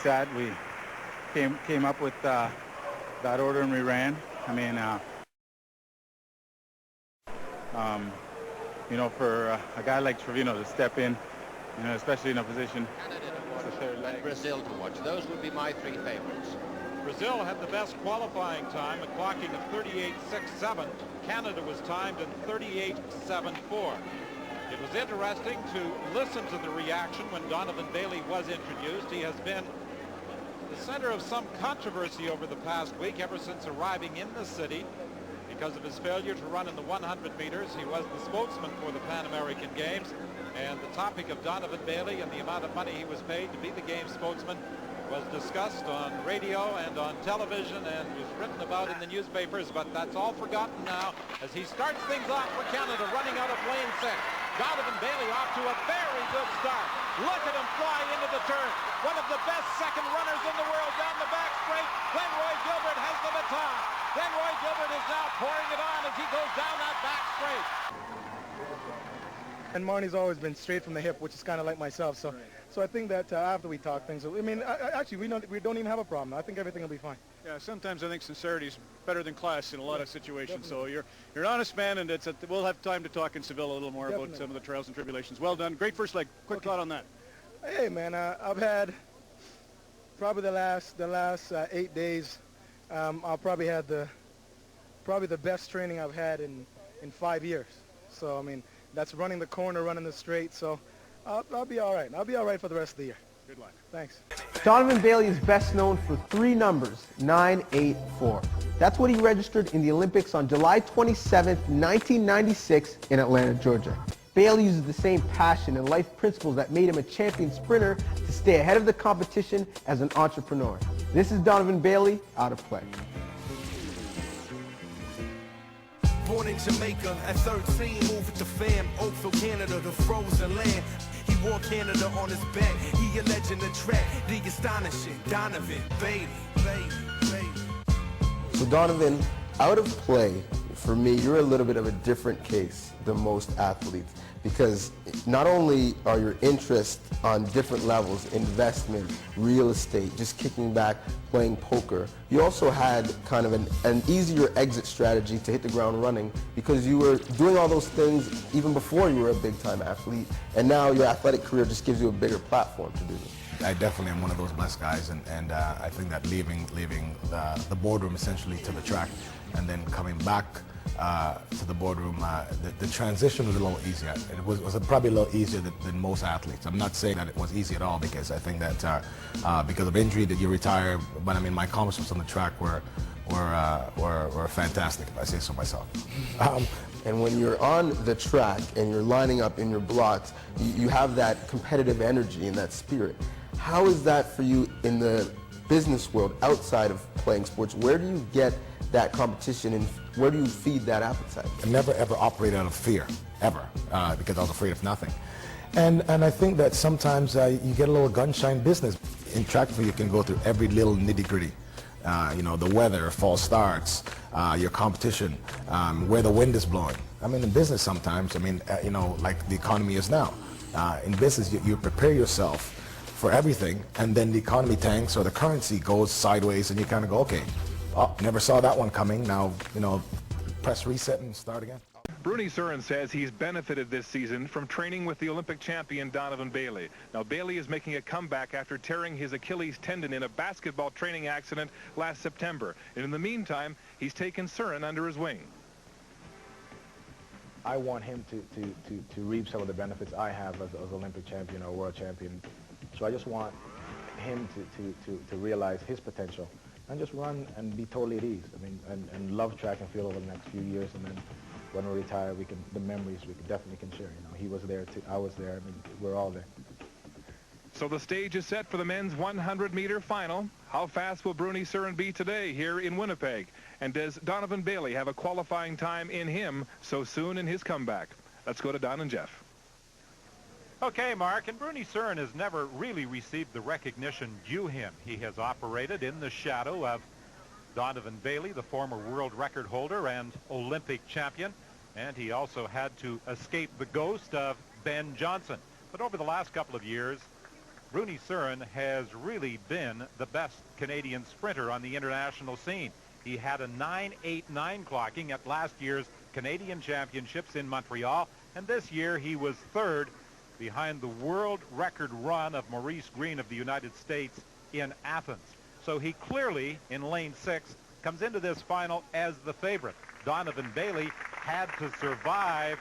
came up with that order and we ran. I mean, you know, for a guy like Trevino to step in, you know, especially in a position as a third leg. Brazil to watch. Those would be my three favorites. Brazil had the best qualifying time, a clocking of 38.67. Canada was timed in 38.74. It was interesting to listen to the reaction when Donovan Bailey was introduced. He has been the center of some controversy over the past week, ever since arriving in the city. Because of his failure to run in the 100 meters, he was the spokesman for the Pan American Games. And the topic of Donovan Bailey and the amount of money he was paid to be the game spokesman was discussed on radio and on television and was written about in the newspapers, but that's all forgotten now as he starts things off for Canada, running out of lane 6. Donovan Bailey off to a very good start. Look at him fly into the turn. One of the best second runners in the world down the back straight. Glenroy Gilbert has the baton. Glenroy Gilbert is now pouring it on as he goes down that back straight. And Marnie's always been straight from the hip, which is kind of like myself. So, so I think that after we talk things, I mean, actually, we don't even have a problem. I think everything will be fine. Yeah, sometimes I think sincerity is better than class in a lot of situations. Definitely. So you're an honest man, and we'll have time to talk in Seville a little more about some of the trials and tribulations. Well done. Great first leg. Quick thought on that. Hey, man, I've had probably the last 8 days. I'll probably had the best training I've had in 5 years. So I mean, that's running the corner, running the straight. So I'll be all right. I'll be all right for the rest of the year. Good luck. Thanks. Donovan Bailey is best known for 3 numbers, 9, 8, 4. That's what he registered in the Olympics on July 27, 1996 in Atlanta, Georgia. Bailey uses the same passion and life principles that made him a champion sprinter to stay ahead of the competition as an entrepreneur. This is Donovan Bailey, Out of Play. Born in Jamaica at 13, moved with the fam, Oakville, Canada, the frozen land. He wore Canada on his back. He a legend of track, the astonishing Donovan Bailey. So Donovan, Out of Play, for me, you're a little bit of a different case than most athletes, because not only are your interests on different levels, investment, real estate, just kicking back, playing poker, you also had kind of an easier exit strategy to hit the ground running, because you were doing all those things even before you were a big-time athlete, and now your athletic career just gives you a bigger platform to do it. I definitely am one of those blessed guys, and I think that leaving the boardroom essentially to the track and then coming back to the boardroom, the transition was a little easier. It was probably a little easier than most athletes. I'm not saying that it was easy at all, because I think that because of injury that you retire, but I mean my accomplishments on the track were fantastic, if I say so myself. And when you're on the track and you're lining up in your blocks, you have that competitive energy and that spirit. How is that for you in the business world outside of playing sports? Where do you get that competition and where do you feed that appetite? I never ever operated out of fear, ever, because I was afraid of nothing. And I think that sometimes you get a little gunshine business. In track you can go through every little nitty-gritty. You know, the weather, false starts, your competition, where the wind is blowing. I mean, in business sometimes, I mean, you know, like the economy is now. In business, you prepare yourself for everything, and then the economy tanks or the currency goes sideways, and you kind of go, okay, oh, never saw that one coming. Now, you know, press reset and start again. Bruni Surin says he's benefited this season from training with the Olympic champion Donovan Bailey. Now, Bailey is making a comeback after tearing his Achilles tendon in a basketball training accident last September. And in the meantime, he's taken Surin under his wing. I want him to reap some of the benefits I have as Olympic champion or world champion. So I just want him to realize his potential and just run and be totally at ease. I mean, and love track and field over the next few years, and then when we retire, the memories we definitely can share. You know, he was there too, I was there. I mean, we're all there. So the stage is set for the men's 100-meter final. How fast will Bruni Surin be today here in Winnipeg? And does Donovan Bailey have a qualifying time in him so soon in his comeback? Let's go to Don and Jeff. Okay, Mark, and Bruni Surin has never really received the recognition due him. He has operated in the shadow of Donovan Bailey, the former world record holder and Olympic champion, and he also had to escape the ghost of Ben Johnson. But over the last couple of years, Bruni Surin has really been the best Canadian sprinter on the international scene. He had a 9.89 clocking at last year's Canadian Championships in Montreal, and this year he was third behind the world record run of Maurice Green of the United States in Athens. So he clearly, in lane 6, comes into this final as the favorite. Donovan Bailey had to survive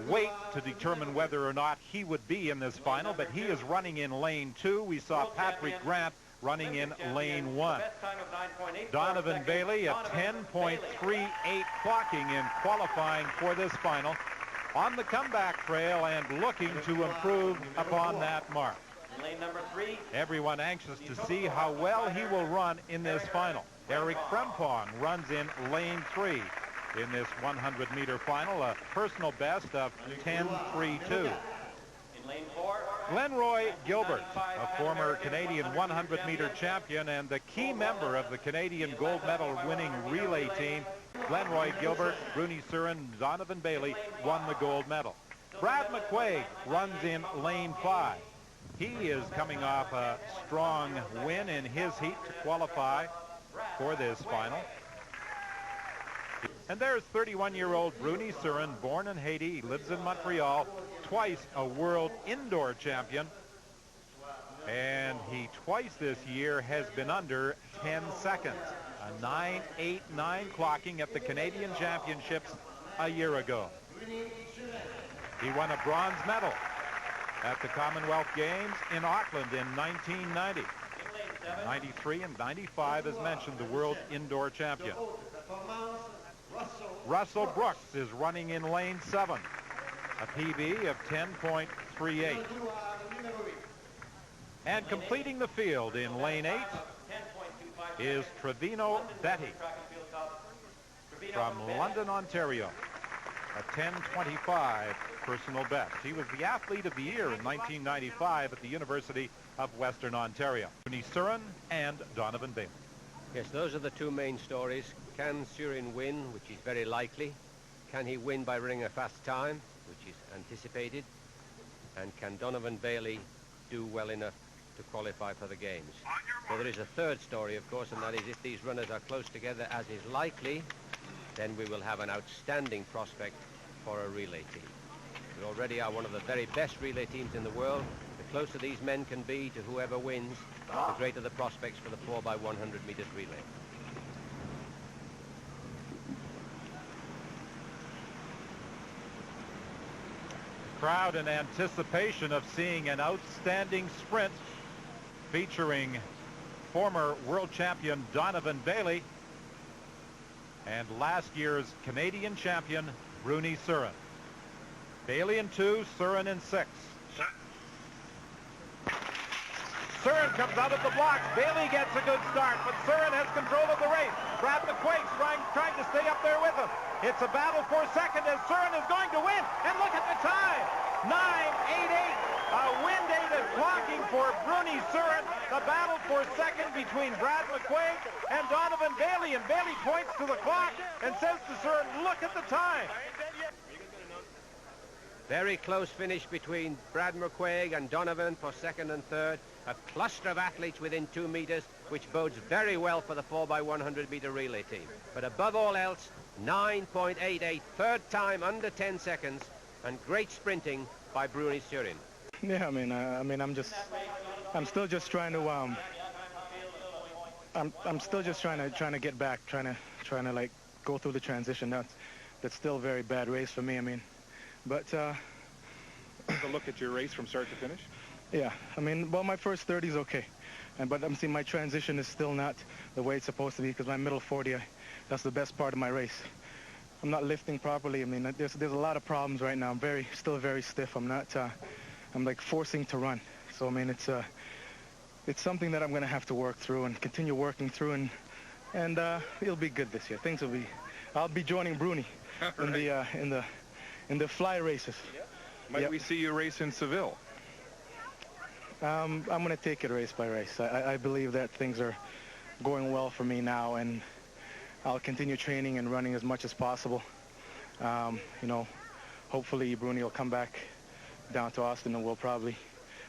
wait to determine whether or not he would be in this final, but he is running in lane 2. We saw Patrick Grant running in lane 1. Donovan Bailey at 10.38 clocking in qualifying for this final, on the comeback trail and looking to improve upon that mark. Lane number 3. Everyone anxious to see how well he will run in this final. Eric Frempong runs in lane 3 in this 100-meter final, a personal best of 10.32. In lane 4. Glenroy Gilbert, a former Canadian 100-meter champion and the key member of the Canadian gold medal winning relay team. Glenroy Gilbert, Bruni Surin, Donovan Bailey won the gold medal. Brad McQuaig runs in lane 5. He is coming off a strong win in his heat to qualify for this final. And there's 31-year-old Bruni Surin, born in Haiti, lives in Montreal, twice a world indoor champion. And he twice this year has been under 10 seconds. A 9.89 clocking at the Canadian Championships a year ago. He won a bronze medal at the Commonwealth Games in Auckland in 1990. 93 and 95, as mentioned, the world indoor champion. Russell Brooks is running in lane 7, a PB of 10.38. And completing the field in lane 8 is Trevino Betty from London, Ontario, a 10.25 personal best. He was the athlete of the year in 1995 at the University of Western Ontario. Bruni Surin and Donovan Bailey. Yes, those are the two main stories. Can Surin win, which is very likely? Can he win by running a fast time, which is anticipated? And can Donovan Bailey do well enough to qualify for the games? So there is a third story, of course, and that is if these runners are close together, as is likely, then we will have an outstanding prospect for a relay team. We already are one of the very best relay teams in the world. The closer these men can be to whoever wins, the greater the prospects for the 4x100 meters relay. Crowd in anticipation of seeing an outstanding sprint featuring former world champion Donovan Bailey and last year's Canadian champion Bruni Surin. Bailey in 2, Surin in 6. Surin comes out of the blocks. Bailey gets a good start, but Surin has control of the race. Brad McQuaig's trying to stay up there with him. It's a battle for second as Surin is going to win. And look at the time. 9.88. A win-dated clocking for Bruni Surin. The battle for second between Brad McQuaig and Donovan Bailey. And Bailey points to the clock and says to Surin, look at the time. Very close finish between Brad McQuaig and Donovan for second and third. A cluster of athletes within 2 meters, which bodes very well for the 4x100 meter relay team. But above all else, 9.88, third time under 10 seconds, and great sprinting by Bruni Surin. Yeah, I'm still just trying to I'm still just trying to get back, trying to like go through the transition. That's still a very bad race for me. But a look at your race from start to finish. Yeah, I mean, well, my first 30 is okay. But I'm seeing my transition is still not the way it's supposed to be, because my middle 40, that's the best part of my race. I'm not lifting properly. I mean, there's a lot of problems right now. I'm still very stiff. I'm like forcing to run. So I mean, it's something that I'm going to have to work through and continue working through, and it'll be good this year. Things will be. I'll be joining Bruni in the fly races. Might we see you race in Seville? I'm going to take it race by race. I believe that things are going well for me now, and I'll continue training and running as much as possible. You know, hopefully Bruni will come back down to Austin, and we'll probably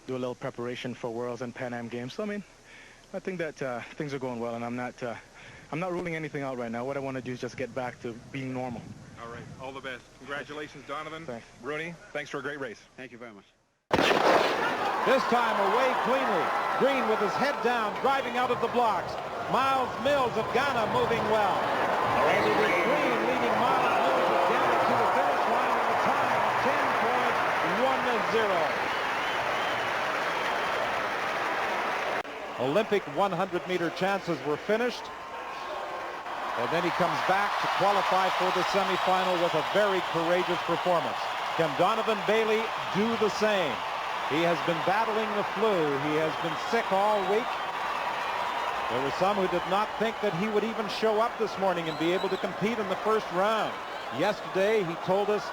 do a little preparation for Worlds and Pan Am Games. So I mean, I think that things are going well, and I'm not ruling anything out right now. What I want to do is just get back to being normal. All right, all the best. Congratulations, Donovan. Thanks. Bruni, thanks for a great race. Thank you very much. This time away cleanly. Green with his head down, driving out of the blocks. Miles Mills of Ghana moving well. And it is Green leading Miles Mills of Ghana to the finish line at a time of 10.10. Olympic 100-meter chances were finished. And then he comes back to qualify for the semifinal with a very courageous performance. Can Donovan Bailey do the same? He has been battling the flu. He has been sick all week. There were some who did not think that he would even show up this morning and be able to compete in the first round. Yesterday, he told us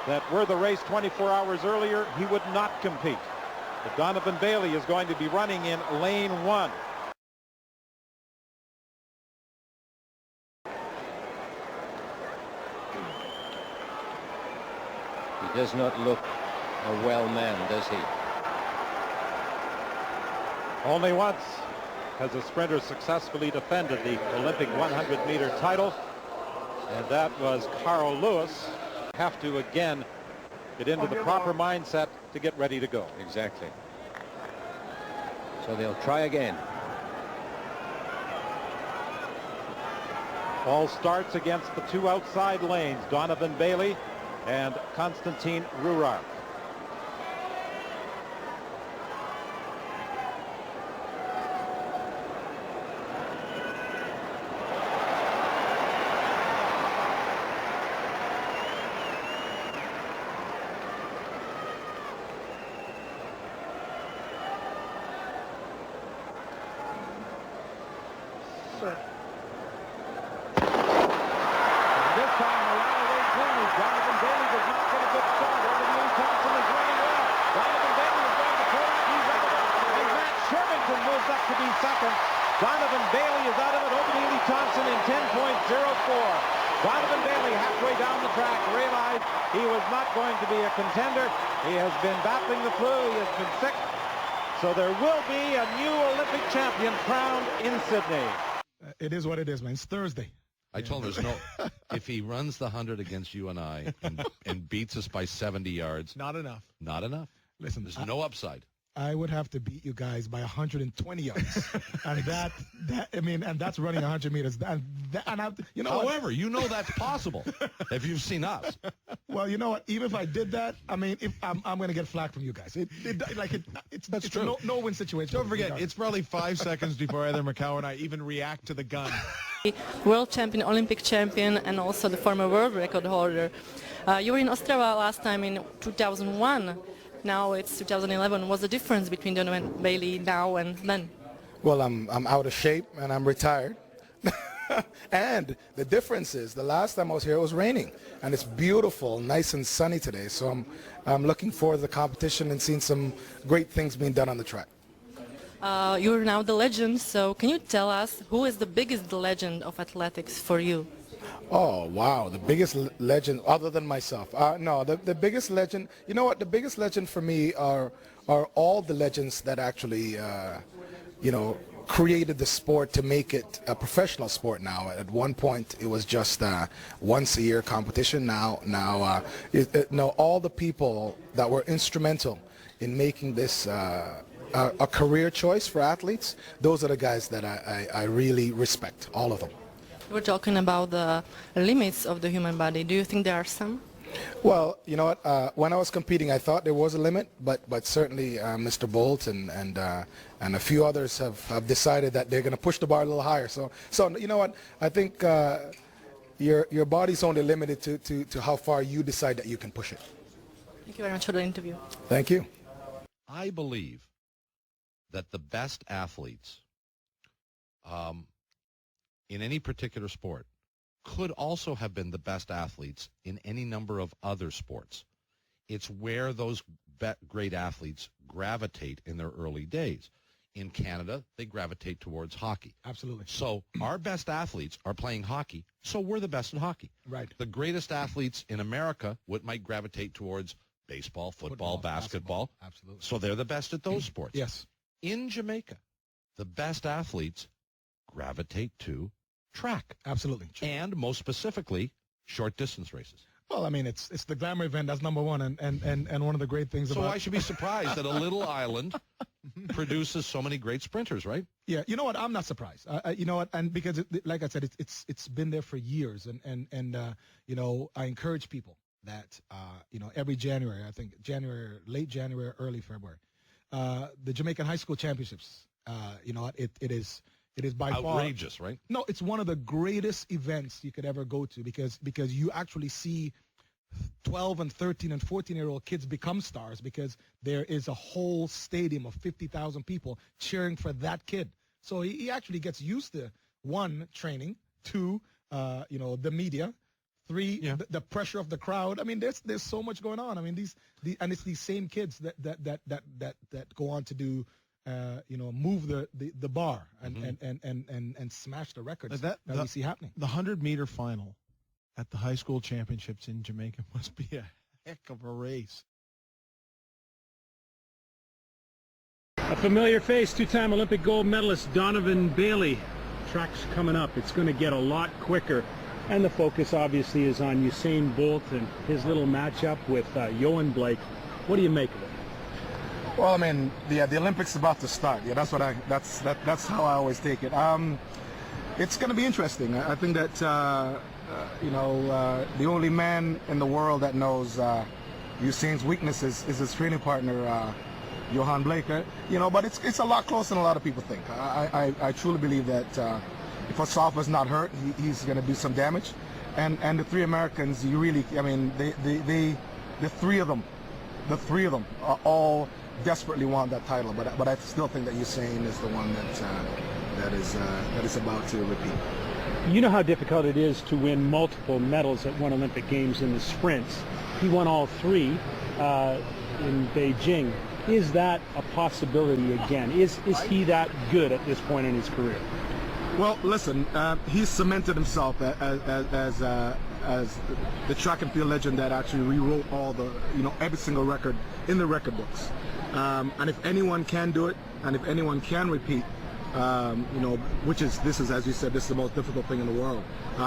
that were the race 24 hours earlier, he would not compete. But Donovan Bailey is going to be running in lane 1. He does not look a well man, does he? Only once has a sprinter successfully defended the Olympic 100-meter title, and that was Carl Lewis. Have to again get into the proper mindset to get ready to go. Exactly. So they'll try again. All starts against the two outside lanes, Donovan Bailey and Konstantin Rurar. Donovan Bailey is out of it over Ely Thompson in 10.04. Donovan Bailey halfway down the track realized he was not going to be a contender. He has been battling the flu. He has been sick. So there will be a new Olympic champion crowned in Sydney. It is what it is, man. It's Thursday. I told him there's no, if he runs the 100 against you and I and beats us by 70 yards. Not enough. Not enough. Listen, there's no upside. I would have to beat you guys by 120 yards, and and that's running 100 meters. You know. However, you know that's possible if you've seen us. Well, you know what? Even if I did that, I mean, if I'm going to get flack from you guys. It's true. No win situation. Don't forget, it's probably 5 seconds before either Macau and I even react to the gun. World champion, Olympic champion, and also the former world record holder. You were in Ostrava last time in 2001. Now it's 2011. What's the difference between Donovan Bailey now and then? Well, I'm out of shape and I'm retired. And the difference is the last time I was here it was raining, and it's beautiful, nice and sunny today. So I'm looking forward to the competition and seeing some great things being done on the track. You're now the legend. So can you tell us who is the biggest legend of athletics for you? Oh, wow. The biggest legend other than myself. No, the biggest legend, you know what? The biggest legend for me are all the legends that actually, created the sport to make it a professional sport now. At one point, it was just once a year competition. Now, all the people that were instrumental in making this a career choice for athletes, those are the guys that I really respect, all of them. We're talking about the limits of the human body. Do you think there are some? Well, you know what? When I was competing, I thought there was a limit, but certainly Mr. Bolt and a few others have decided that they're going to push the bar a little higher. So you know what? I think your body's only limited to how far you decide that you can push it. Thank you very much for the interview. Thank you. I believe that the best athletes in any particular sport could also have been the best athletes in any number of other sports. It's where those great athletes gravitate in their early days. In Canada, they gravitate towards hockey. Absolutely. So our best athletes are playing hockey, so we're the best at hockey. Right. The greatest athletes in America might gravitate towards baseball, football, basketball. Absolutely. So they're the best at those sports. Yes. In Jamaica, the best athletes gravitate to track. Absolutely. And most specifically, short distance races. Well, I mean, it's the glamour event. That's number one, and one of the great things about. So I should be surprised that a little island produces so many great sprinters, right? Yeah, you know what? I'm not surprised. You know what? And because, like I said, it's been there for years, and you know, I encourage people that you know, every January, I think late January, early February, the Jamaican High School Championships. You know, it is by far outrageous, right? No, it's one of the greatest events you could ever go to because you actually see 12 and 13 and 14-year-old kids become stars because there is a whole stadium of 50,000 people cheering for that kid. So he actually gets used to, one, training, two, you know, the media, three, the pressure of the crowd. I mean, there's so much going on. I mean, and it's these same kids that go on to do. You know, move the bar and smash the records that we see happening. The 100-meter final at the high school championships in Jamaica must be a heck of a race. A familiar face, two-time Olympic gold medalist Donovan Bailey. Track's coming up. It's going to get a lot quicker. And the focus obviously is on Usain Bolt and his little matchup with Johan Blake. What do you make of it? Well, I mean, the Olympics is about to start. Yeah, that's how I always take it. It's going to be interesting. I think that you know, the only man in the world that knows Usain's weaknesses is his training partner, Johan Blake. You know, but it's a lot closer than a lot of people think. I truly believe that if Asafa's not hurt, he's going to do some damage. And the three Americans, you really, I mean, the three of them are all desperately want that title, but I still think that Usain is the one that is about to repeat. You know how difficult it is to win multiple medals at one Olympic Games in the sprints. He won all three in Beijing. Is that a possibility again? Is he that good at this point in his career? Well, listen, he's cemented himself as the track and field legend that actually rewrote all the, you know, every single record in the record books. And if anyone can do it, and if anyone can repeat, you know, this is, as you said, this is the most difficult thing in the world.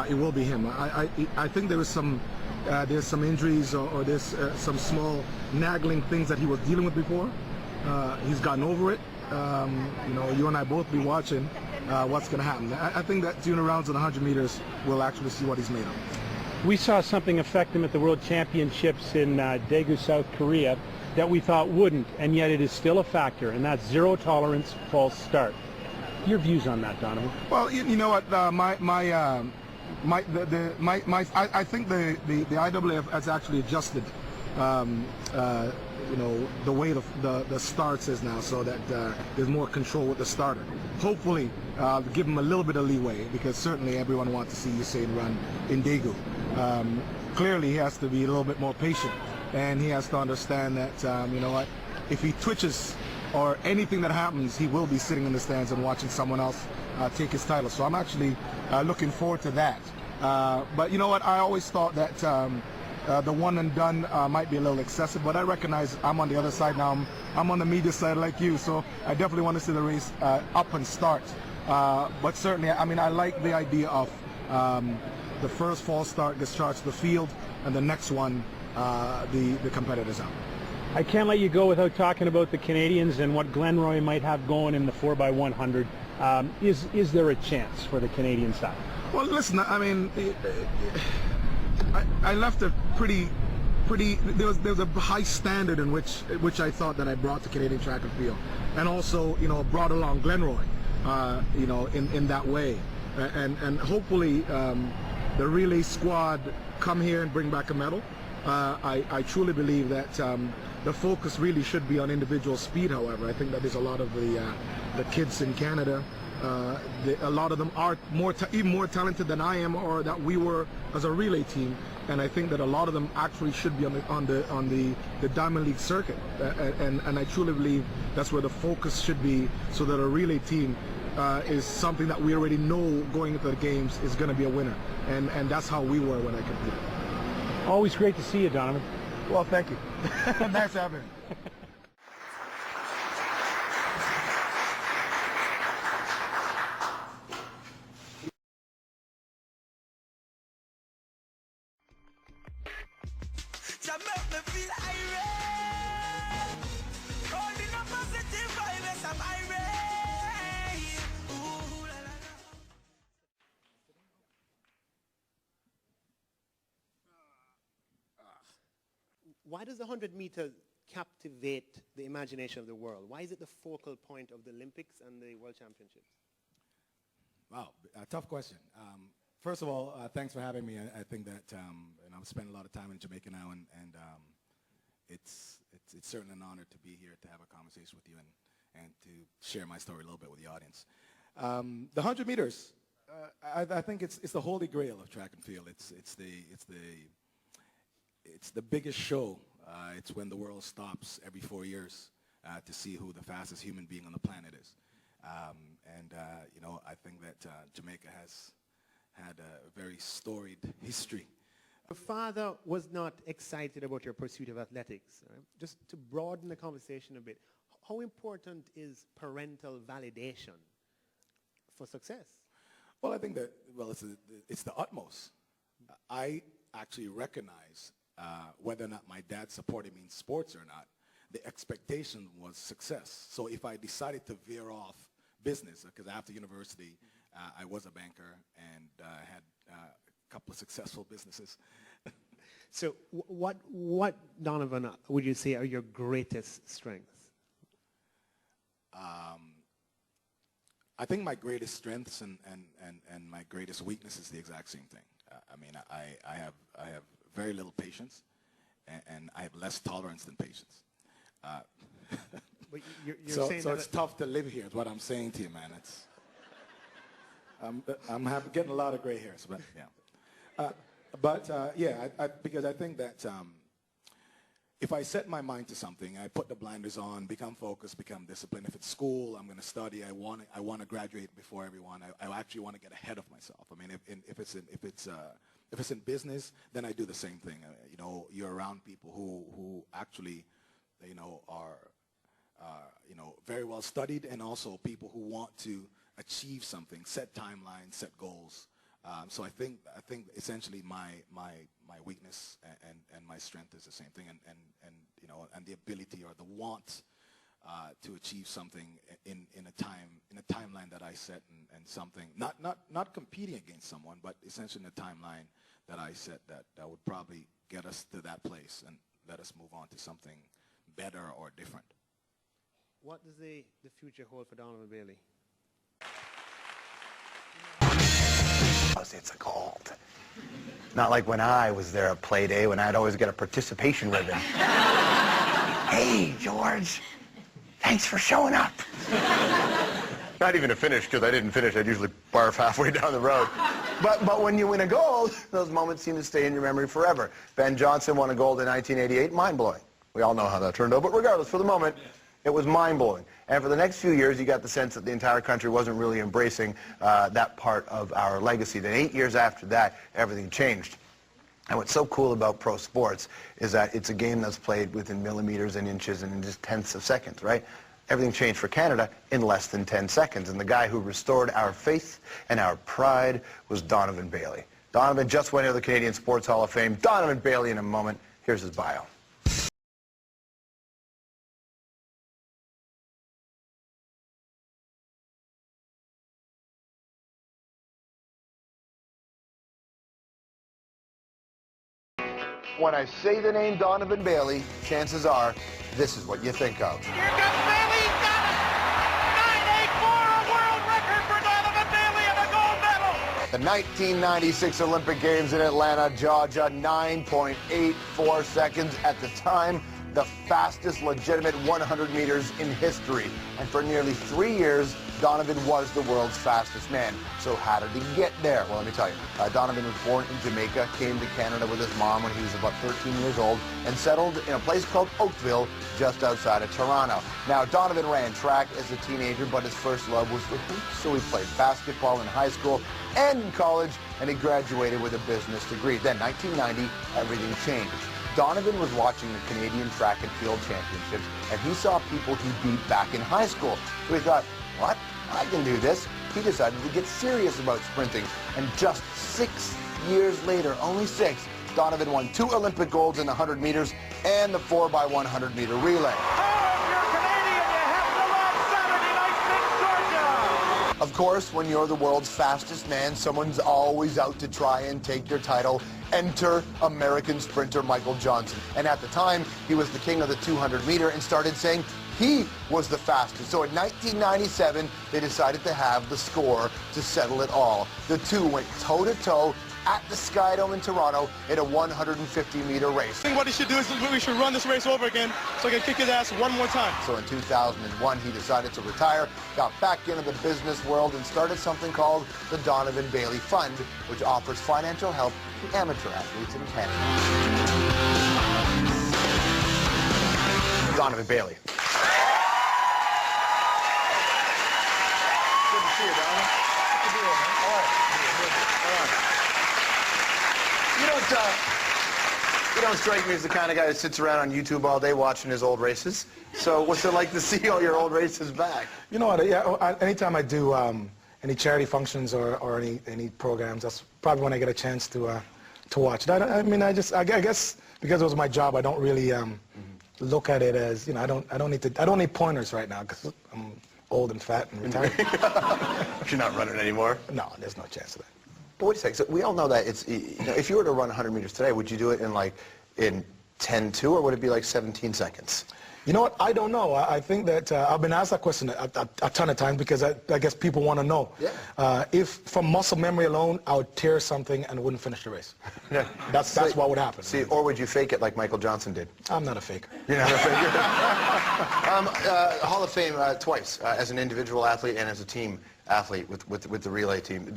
It will be him. I think there's some injuries or there's some small nagging things that he was dealing with before. He's gotten over it. You know, you and I both be watching what's going to happen. I think that during the rounds of the 100 meters, we'll actually see what he's made of. We saw something affect him at the World Championships in Daegu, South Korea, that we thought wouldn't, and yet it is still a factor, and that's zero tolerance false start. Your views on that, Donovan? Well, you know what, I think the IAAF has actually adjusted, you know, the way the starts is now, so that there's more control with the starter. Hopefully, give him a little bit of leeway, because certainly everyone wants to see Usain run in Daegu. Clearly, he has to be a little bit more patient, and he has to understand that, you know what, if he twitches or anything that happens, he will be sitting in the stands and watching someone else take his title. So I'm actually looking forward to that. But you know what, I always thought that the one and done might be a little excessive, but I recognize I'm on the other side now. I'm on the media side like you, so I definitely want to see the race up and start. But certainly, I mean, I like the idea of the first false start gets charged to the field, and the next one, the competitors out. I can't let you go without talking about the Canadians and what Glenroy might have going in the 4x100. Is there a chance for the Canadian side? Well, listen, I mean, I left it pretty there was a high standard in which I thought that I brought to Canadian track and field, and also brought along Glenroy, in that way, and hopefully the relay squad come here and bring back a medal. I truly believe that the focus really should be on individual speed. However, I think that there's a lot of the kids in Canada. A lot of them are even more talented than I am, or that we were as a relay team, and I think that a lot of them actually should be on the Diamond League circuit, and I truly believe that's where the focus should be, so that a relay team is something that we already know going into the games is going to be a winner, and that's how we were when I competed. Always great to see you, Donovan. Well, thank you. Nice having me. Why does the 100 meter captivate the imagination of the world? Why is it the focal point of the Olympics and the World Championships? Wow, a tough question. First of all, thanks for having me. I think that I've spent a lot of time in Jamaica now, and it's certainly an honor to be here to have a conversation with you and to share my story a little bit with the audience. The 100 meters, I think it's the holy grail of track and field. It's the biggest show. It's when the world stops every 4 years to see who the fastest human being on the planet is. I think that Jamaica has had a very storied history. Your father was not excited about your pursuit of athletics. Right? Just to broaden the conversation a bit, how important is parental validation for success? Well, I think that, it's the utmost. I actually recognize whether or not my dad supported me in sports or not. The expectation was success. So if I decided to veer off business, because after university, I was a banker and had a couple of successful businesses. So what, Donovan, would you say are your greatest strengths? I think my greatest strengths and my greatest weakness is the exact same thing. I have very little patience, and I have less tolerance than patience. But you're so saying it's tough to live here is what I'm saying to you, man. I'm getting a lot of gray hairs, but yeah. Because I think that if I set my mind to something, I put the blinders on, become focused, become disciplined. If it's school, I'm going to study. I want to graduate before everyone. I actually want to get ahead of myself. I mean, if it's in business, then I do the same thing. You're around people who actually, are very well studied, and also people who want to achieve something, set timelines, set goals. So I think essentially my weakness and my strength is the same thing, and the ability or the want to achieve something in a timeline that I set, and something not competing against someone, but essentially in a timeline that I set that would probably get us to that place and let us move on to something better or different. What does the future hold for Donovan Bailey? It's a gold. Not like when I was there at play day when I'd always get a participation ribbon. Hey, George, thanks for showing up. Not even a finish, because I didn't finish. I'd usually barf halfway down the road. But when you win a gold, those moments seem to stay in your memory forever. Ben Johnson won a gold in 1988, mind-blowing. We all know how that turned out, but regardless, for the moment, it was mind-blowing. And for the next few years, you got the sense that the entire country wasn't really embracing that part of our legacy. Then 8 years after that, everything changed. And what's so cool about pro sports is that it's a game that's played within millimeters and inches and in just tenths of seconds, right? Everything changed for Canada in less than 10 seconds. And the guy who restored our faith and our pride was Donovan Bailey. Donovan just went into the Canadian Sports Hall of Fame. Donovan Bailey in a moment. Here's his bio. When I say the name Donovan Bailey, chances are this is what you think of. Here comes Bailey. He's got it. 9.84, a world record for Donovan Bailey and a gold medal. The 1996 Olympic Games in Atlanta, Georgia, 9.84 seconds at the time, the fastest legitimate 100 meters in history. And for nearly 3 years, Donovan was the world's fastest man. So how did he get there? Well, let me tell you. Donovan was born in Jamaica, came to Canada with his mom when he was about 13 years old, and settled in a place called Oakville, just outside of Toronto. Now, Donovan ran track as a teenager, but his first love was the hoops, so he played basketball in high school and in college, and he graduated with a business degree. Then, 1990, everything changed. Donovan was watching the Canadian Track and Field Championships, and he saw people he beat back in high school. So he thought, what? I can do this. He decided to get serious about sprinting, and just 6 years later, only 6, Donovan won 2 Olympic golds in the 100 meters and the 4x100 meter relay. Of course, when you're the world's fastest man, someone's always out to try and take your title. Enter American sprinter Michael Johnson. And at the time, he was the king of the 200 meter and started saying he was the fastest. So in 1997, they decided to have the score to settle it all. The two went toe-to-toe at the SkyDome in Toronto in a 150-meter race. I think what he should do is we should run this race over again so I can kick his ass one more time. So in 2001, he decided to retire, got back into the business world, and started something called the Donovan Bailey Fund, which offers financial help to amateur athletes in Canada. Donovan Bailey. Good to see you, Donovan. Good to be here, man. All right. All right. You don't strike me as the kind of guy that sits around on YouTube all day watching his old races. So what's it like to see all your old races back? You know what? Yeah, anytime I do any charity functions or any programs, that's probably when I get a chance to watch. I guess because it was my job, I don't really look at it as, I don't need pointers right now because I'm old and fat and retired. You're not running anymore? No, there's no chance of that. But wait a second. So we all know that it's, if you were to run 100 meters today, would you do it in 10.2 or would it be like 17 seconds? You know what? I don't know. I think that I've been asked that question a ton of times because I guess people want to know. Yeah. If from muscle memory alone, I would tear something and wouldn't finish the race. Yeah. That's what would happen. See, or would you fake it like Michael Johnson did? I'm not a faker. You're not a faker? Hall of Fame twice as an individual athlete and as a team athlete with the relay team.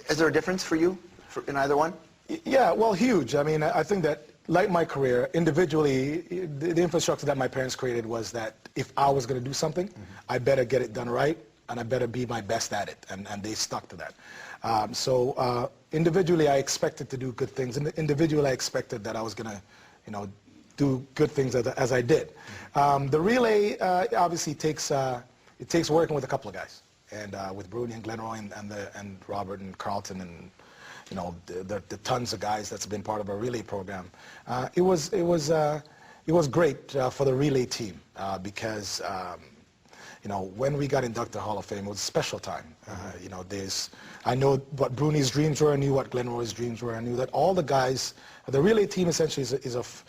Is there a difference for you in either one? Yeah, well, huge. I mean, I think that, like my career, individually, the infrastructure that my parents created was that if I was going to do something, I better get it done right, and I better be my best at it, and they stuck to that. So individually, I expected to do good things, and individually, I expected that I was going to, do good things as I did. The relay obviously takes working with a couple of guys. And with Bruni and Glenroy and Robert and Carlton and the tons of guys that's been part of our relay program, it was great for the relay team because when we got inducted to Hall of Fame, it was a special time. I know what Bruni's dreams were, I knew what Glenroy's dreams were, I knew that all the guys, the relay team essentially is of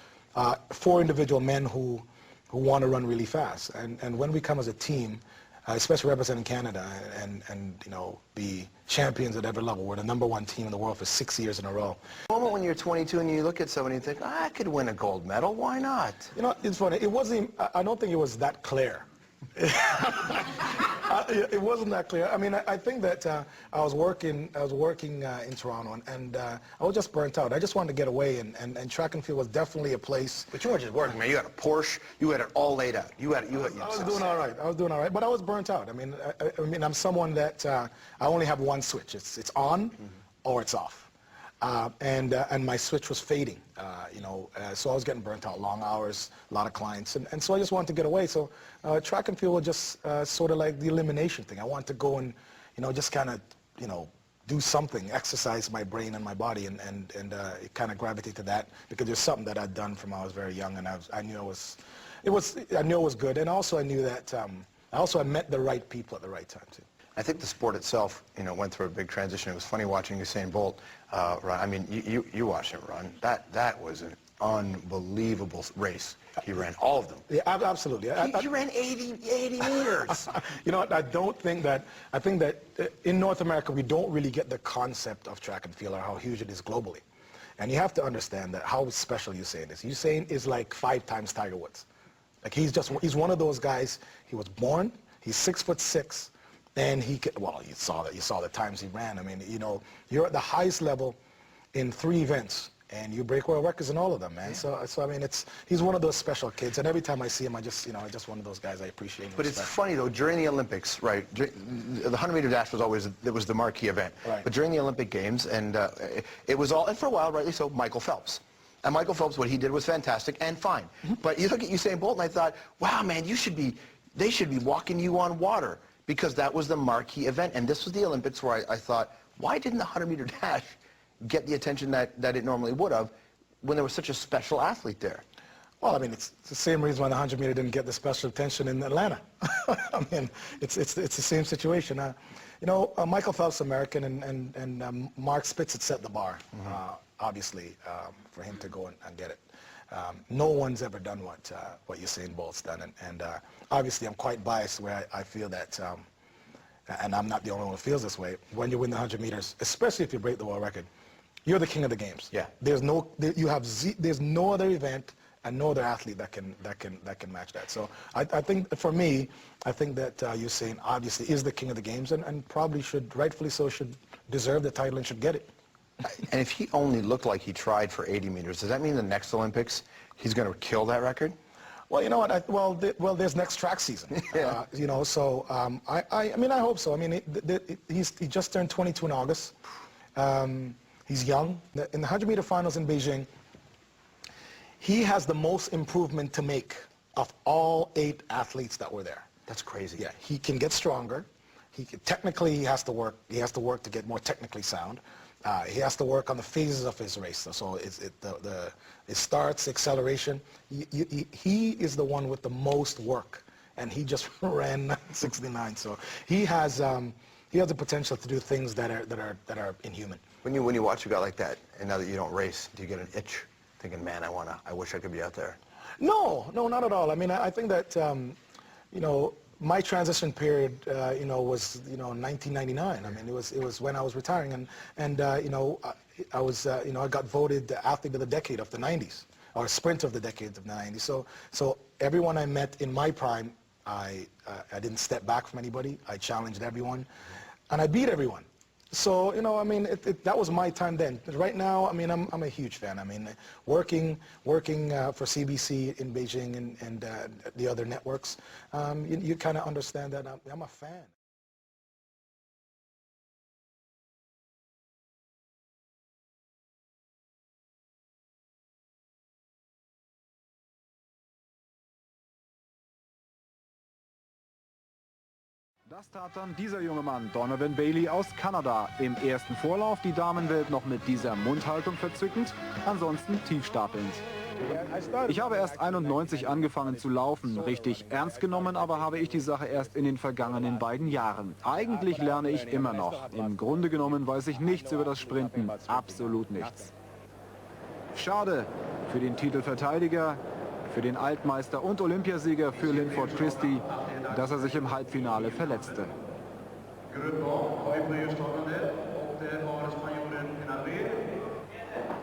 4 individual men who want to run really fast, and when we come as a team. Especially representing Canada and be champions at every level. We're the #1 team in the world for 6 years in a row. The moment when you're 22 and you look at somebody and think, I could win a gold medal, why not? It's funny. I don't think it was that clear. It wasn't that clear. I mean, I think that I was working in Toronto, and I was just burnt out. I just wanted to get away, and track and field was definitely a place. But you weren't just working, man. You had a Porsche. You had it all laid out. I was doing all right. But I was burnt out. I mean, I'm someone that I only have one switch. It's on or it's off. And my switch was fading, so I was getting burnt out, long hours, a lot of clients, and so I just wanted to get away. So track and field was just sort of like the elimination thing. I wanted to go and, just kind of, do something, exercise my brain and my body, and it kind of gravitated to that because there's something that I'd done from when I was very young, and I knew it was good, and also I knew that I met the right people at the right time too. I think the sport itself, went through a big transition. It was funny watching Usain Bolt run. I mean, you watched him run. That was an unbelievable race. He ran all of them. Yeah, absolutely. He ran 80 meters. You know what? I think that in North America, we don't really get the concept of track and field or how huge it is globally. And you have to understand that how special Usain is. Usain is like 5 times Tiger Woods. Like he's one of those guys. He was born, he's 6'6", and you saw the times he ran. I mean, you're at the highest level in 3 events. And you break world records in all of them, man. Yeah. So I mean, he's one of those special kids. And every time I see him, I just one of those guys I appreciate. But it's funny though, during the Olympics, right? The 100-meter dash was the marquee event. Right. But during the Olympic Games, and it was all, and for a while, rightly so, Michael Phelps. And Michael Phelps, what he did was fantastic and fine. Mm-hmm. But you look at Usain Bolt, and I thought, wow, man, they should be walking you on water, because that was the marquee event. And this was the Olympics where I thought, why didn't the 100-meter dash get the attention that it normally would have when there was such a special athlete there? Well, I mean, it's the same reason why the 100-meter didn't get the special attention in Atlanta. I mean, it's the same situation. Michael Phelps, American, and Mark Spitz had set the bar, obviously, for him to go and get it. No one's ever done what Usain Bolt's done, and obviously I'm quite biased where I feel that, and I'm not the only one who feels this way, when you win the 100 meters, especially if you break the world record, you're the king of the games. Yeah. There's no other event and no other athlete that can match that. So I think for me, I think that Usain obviously is the king of the games and probably rightfully so, should deserve the title and should get it. And if he only looked like he tried for 80 meters, does that mean the next Olympics he's going to kill that record? Well, you know what? There's next track season. Yeah. So I mean, I hope so. I mean, he just turned 22 in August. He's young. In the 100-meter finals in Beijing, he has the most improvement to make of all 8 athletes that were there. That's crazy. Yeah, he can get stronger. Technically, he has to work. He has to work to get more technically sound. He has to work on the phases of his race. So it starts, acceleration. He is the one with the most work, and he just ran 69. So he has the potential to do things that are inhuman. When you watch a guy like that, and now that you don't race, do you get an itch, thinking, man, I wish I could be out there? No, not at all. I mean, I think that my transition period, was 1999. I mean, it was when I was retiring, and I got voted the athlete of the decade of the 90s, or sprinter of the decade of the 90s. So everyone I met in my prime, I didn't step back from anybody. I challenged everyone, and I beat everyone. So, I mean, that was my time then. Right now, I mean, I'm a huge fan. I mean, working for CBC in Beijing and the other networks, you kind of understand that I'm a fan. Das tat dann dieser junge Mann, Donovan Bailey aus Kanada. Im ersten Vorlauf die Damenwelt noch mit dieser Mundhaltung verzückend, ansonsten tiefstapelnd. Ich habe erst 91 angefangen zu laufen, richtig ernst genommen aber habe ich die Sache erst in den vergangenen beiden Jahren. Eigentlich lerne ich immer noch. Im Grunde genommen weiß ich nichts über das Sprinten, absolut nichts. Schade für den Titelverteidiger, für den Altmeister und Olympiasieger für Linford Christie, dass er sich im Halbfinale verletzte.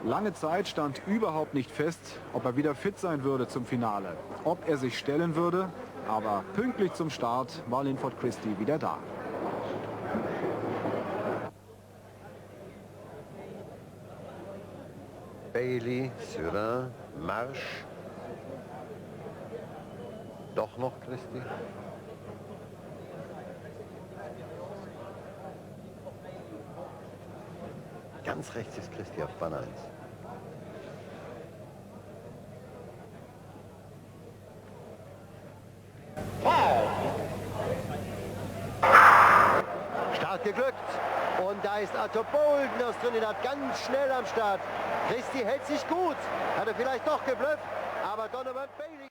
Lange Zeit stand überhaupt nicht fest, ob er wieder fit sein würde zum Finale, ob er sich stellen würde, aber pünktlich zum Start war Linford Christie wieder da. Bailey sur un marche. Doch noch Christie. Ganz rechts ist Christie auf Bahn 1. Start geglückt. Und da ist Otto Bolden aus Trinidad ganz schnell am Start. Christie hält sich gut. Hatte vielleicht doch geblufft, aber Donovan Bailey.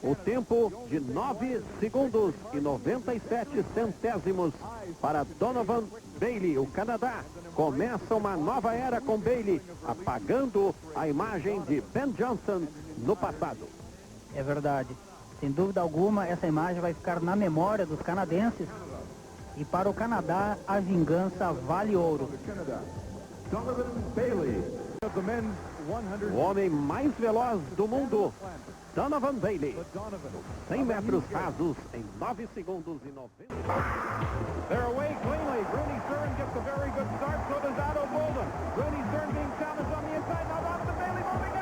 O tempo de 9 segundos e 97 centésimos para Donovan Bailey. O Canadá começa uma nova era com Bailey, apagando a imagem de Ben Johnson no passado. É verdade. Sem dúvida alguma, essa imagem vai ficar na memória dos canadenses. E para o Canadá, a vingança vale ouro. Donovan Bailey, o homem mais veloz do mundo, Donovan Bailey. 100 metros rasos em 9 segundos e 90. They're away cleanly. Rooney Stern gets a very good start. So does Otto Bolden. Rooney Stern being challenged on the inside. Now Donovan Bailey moving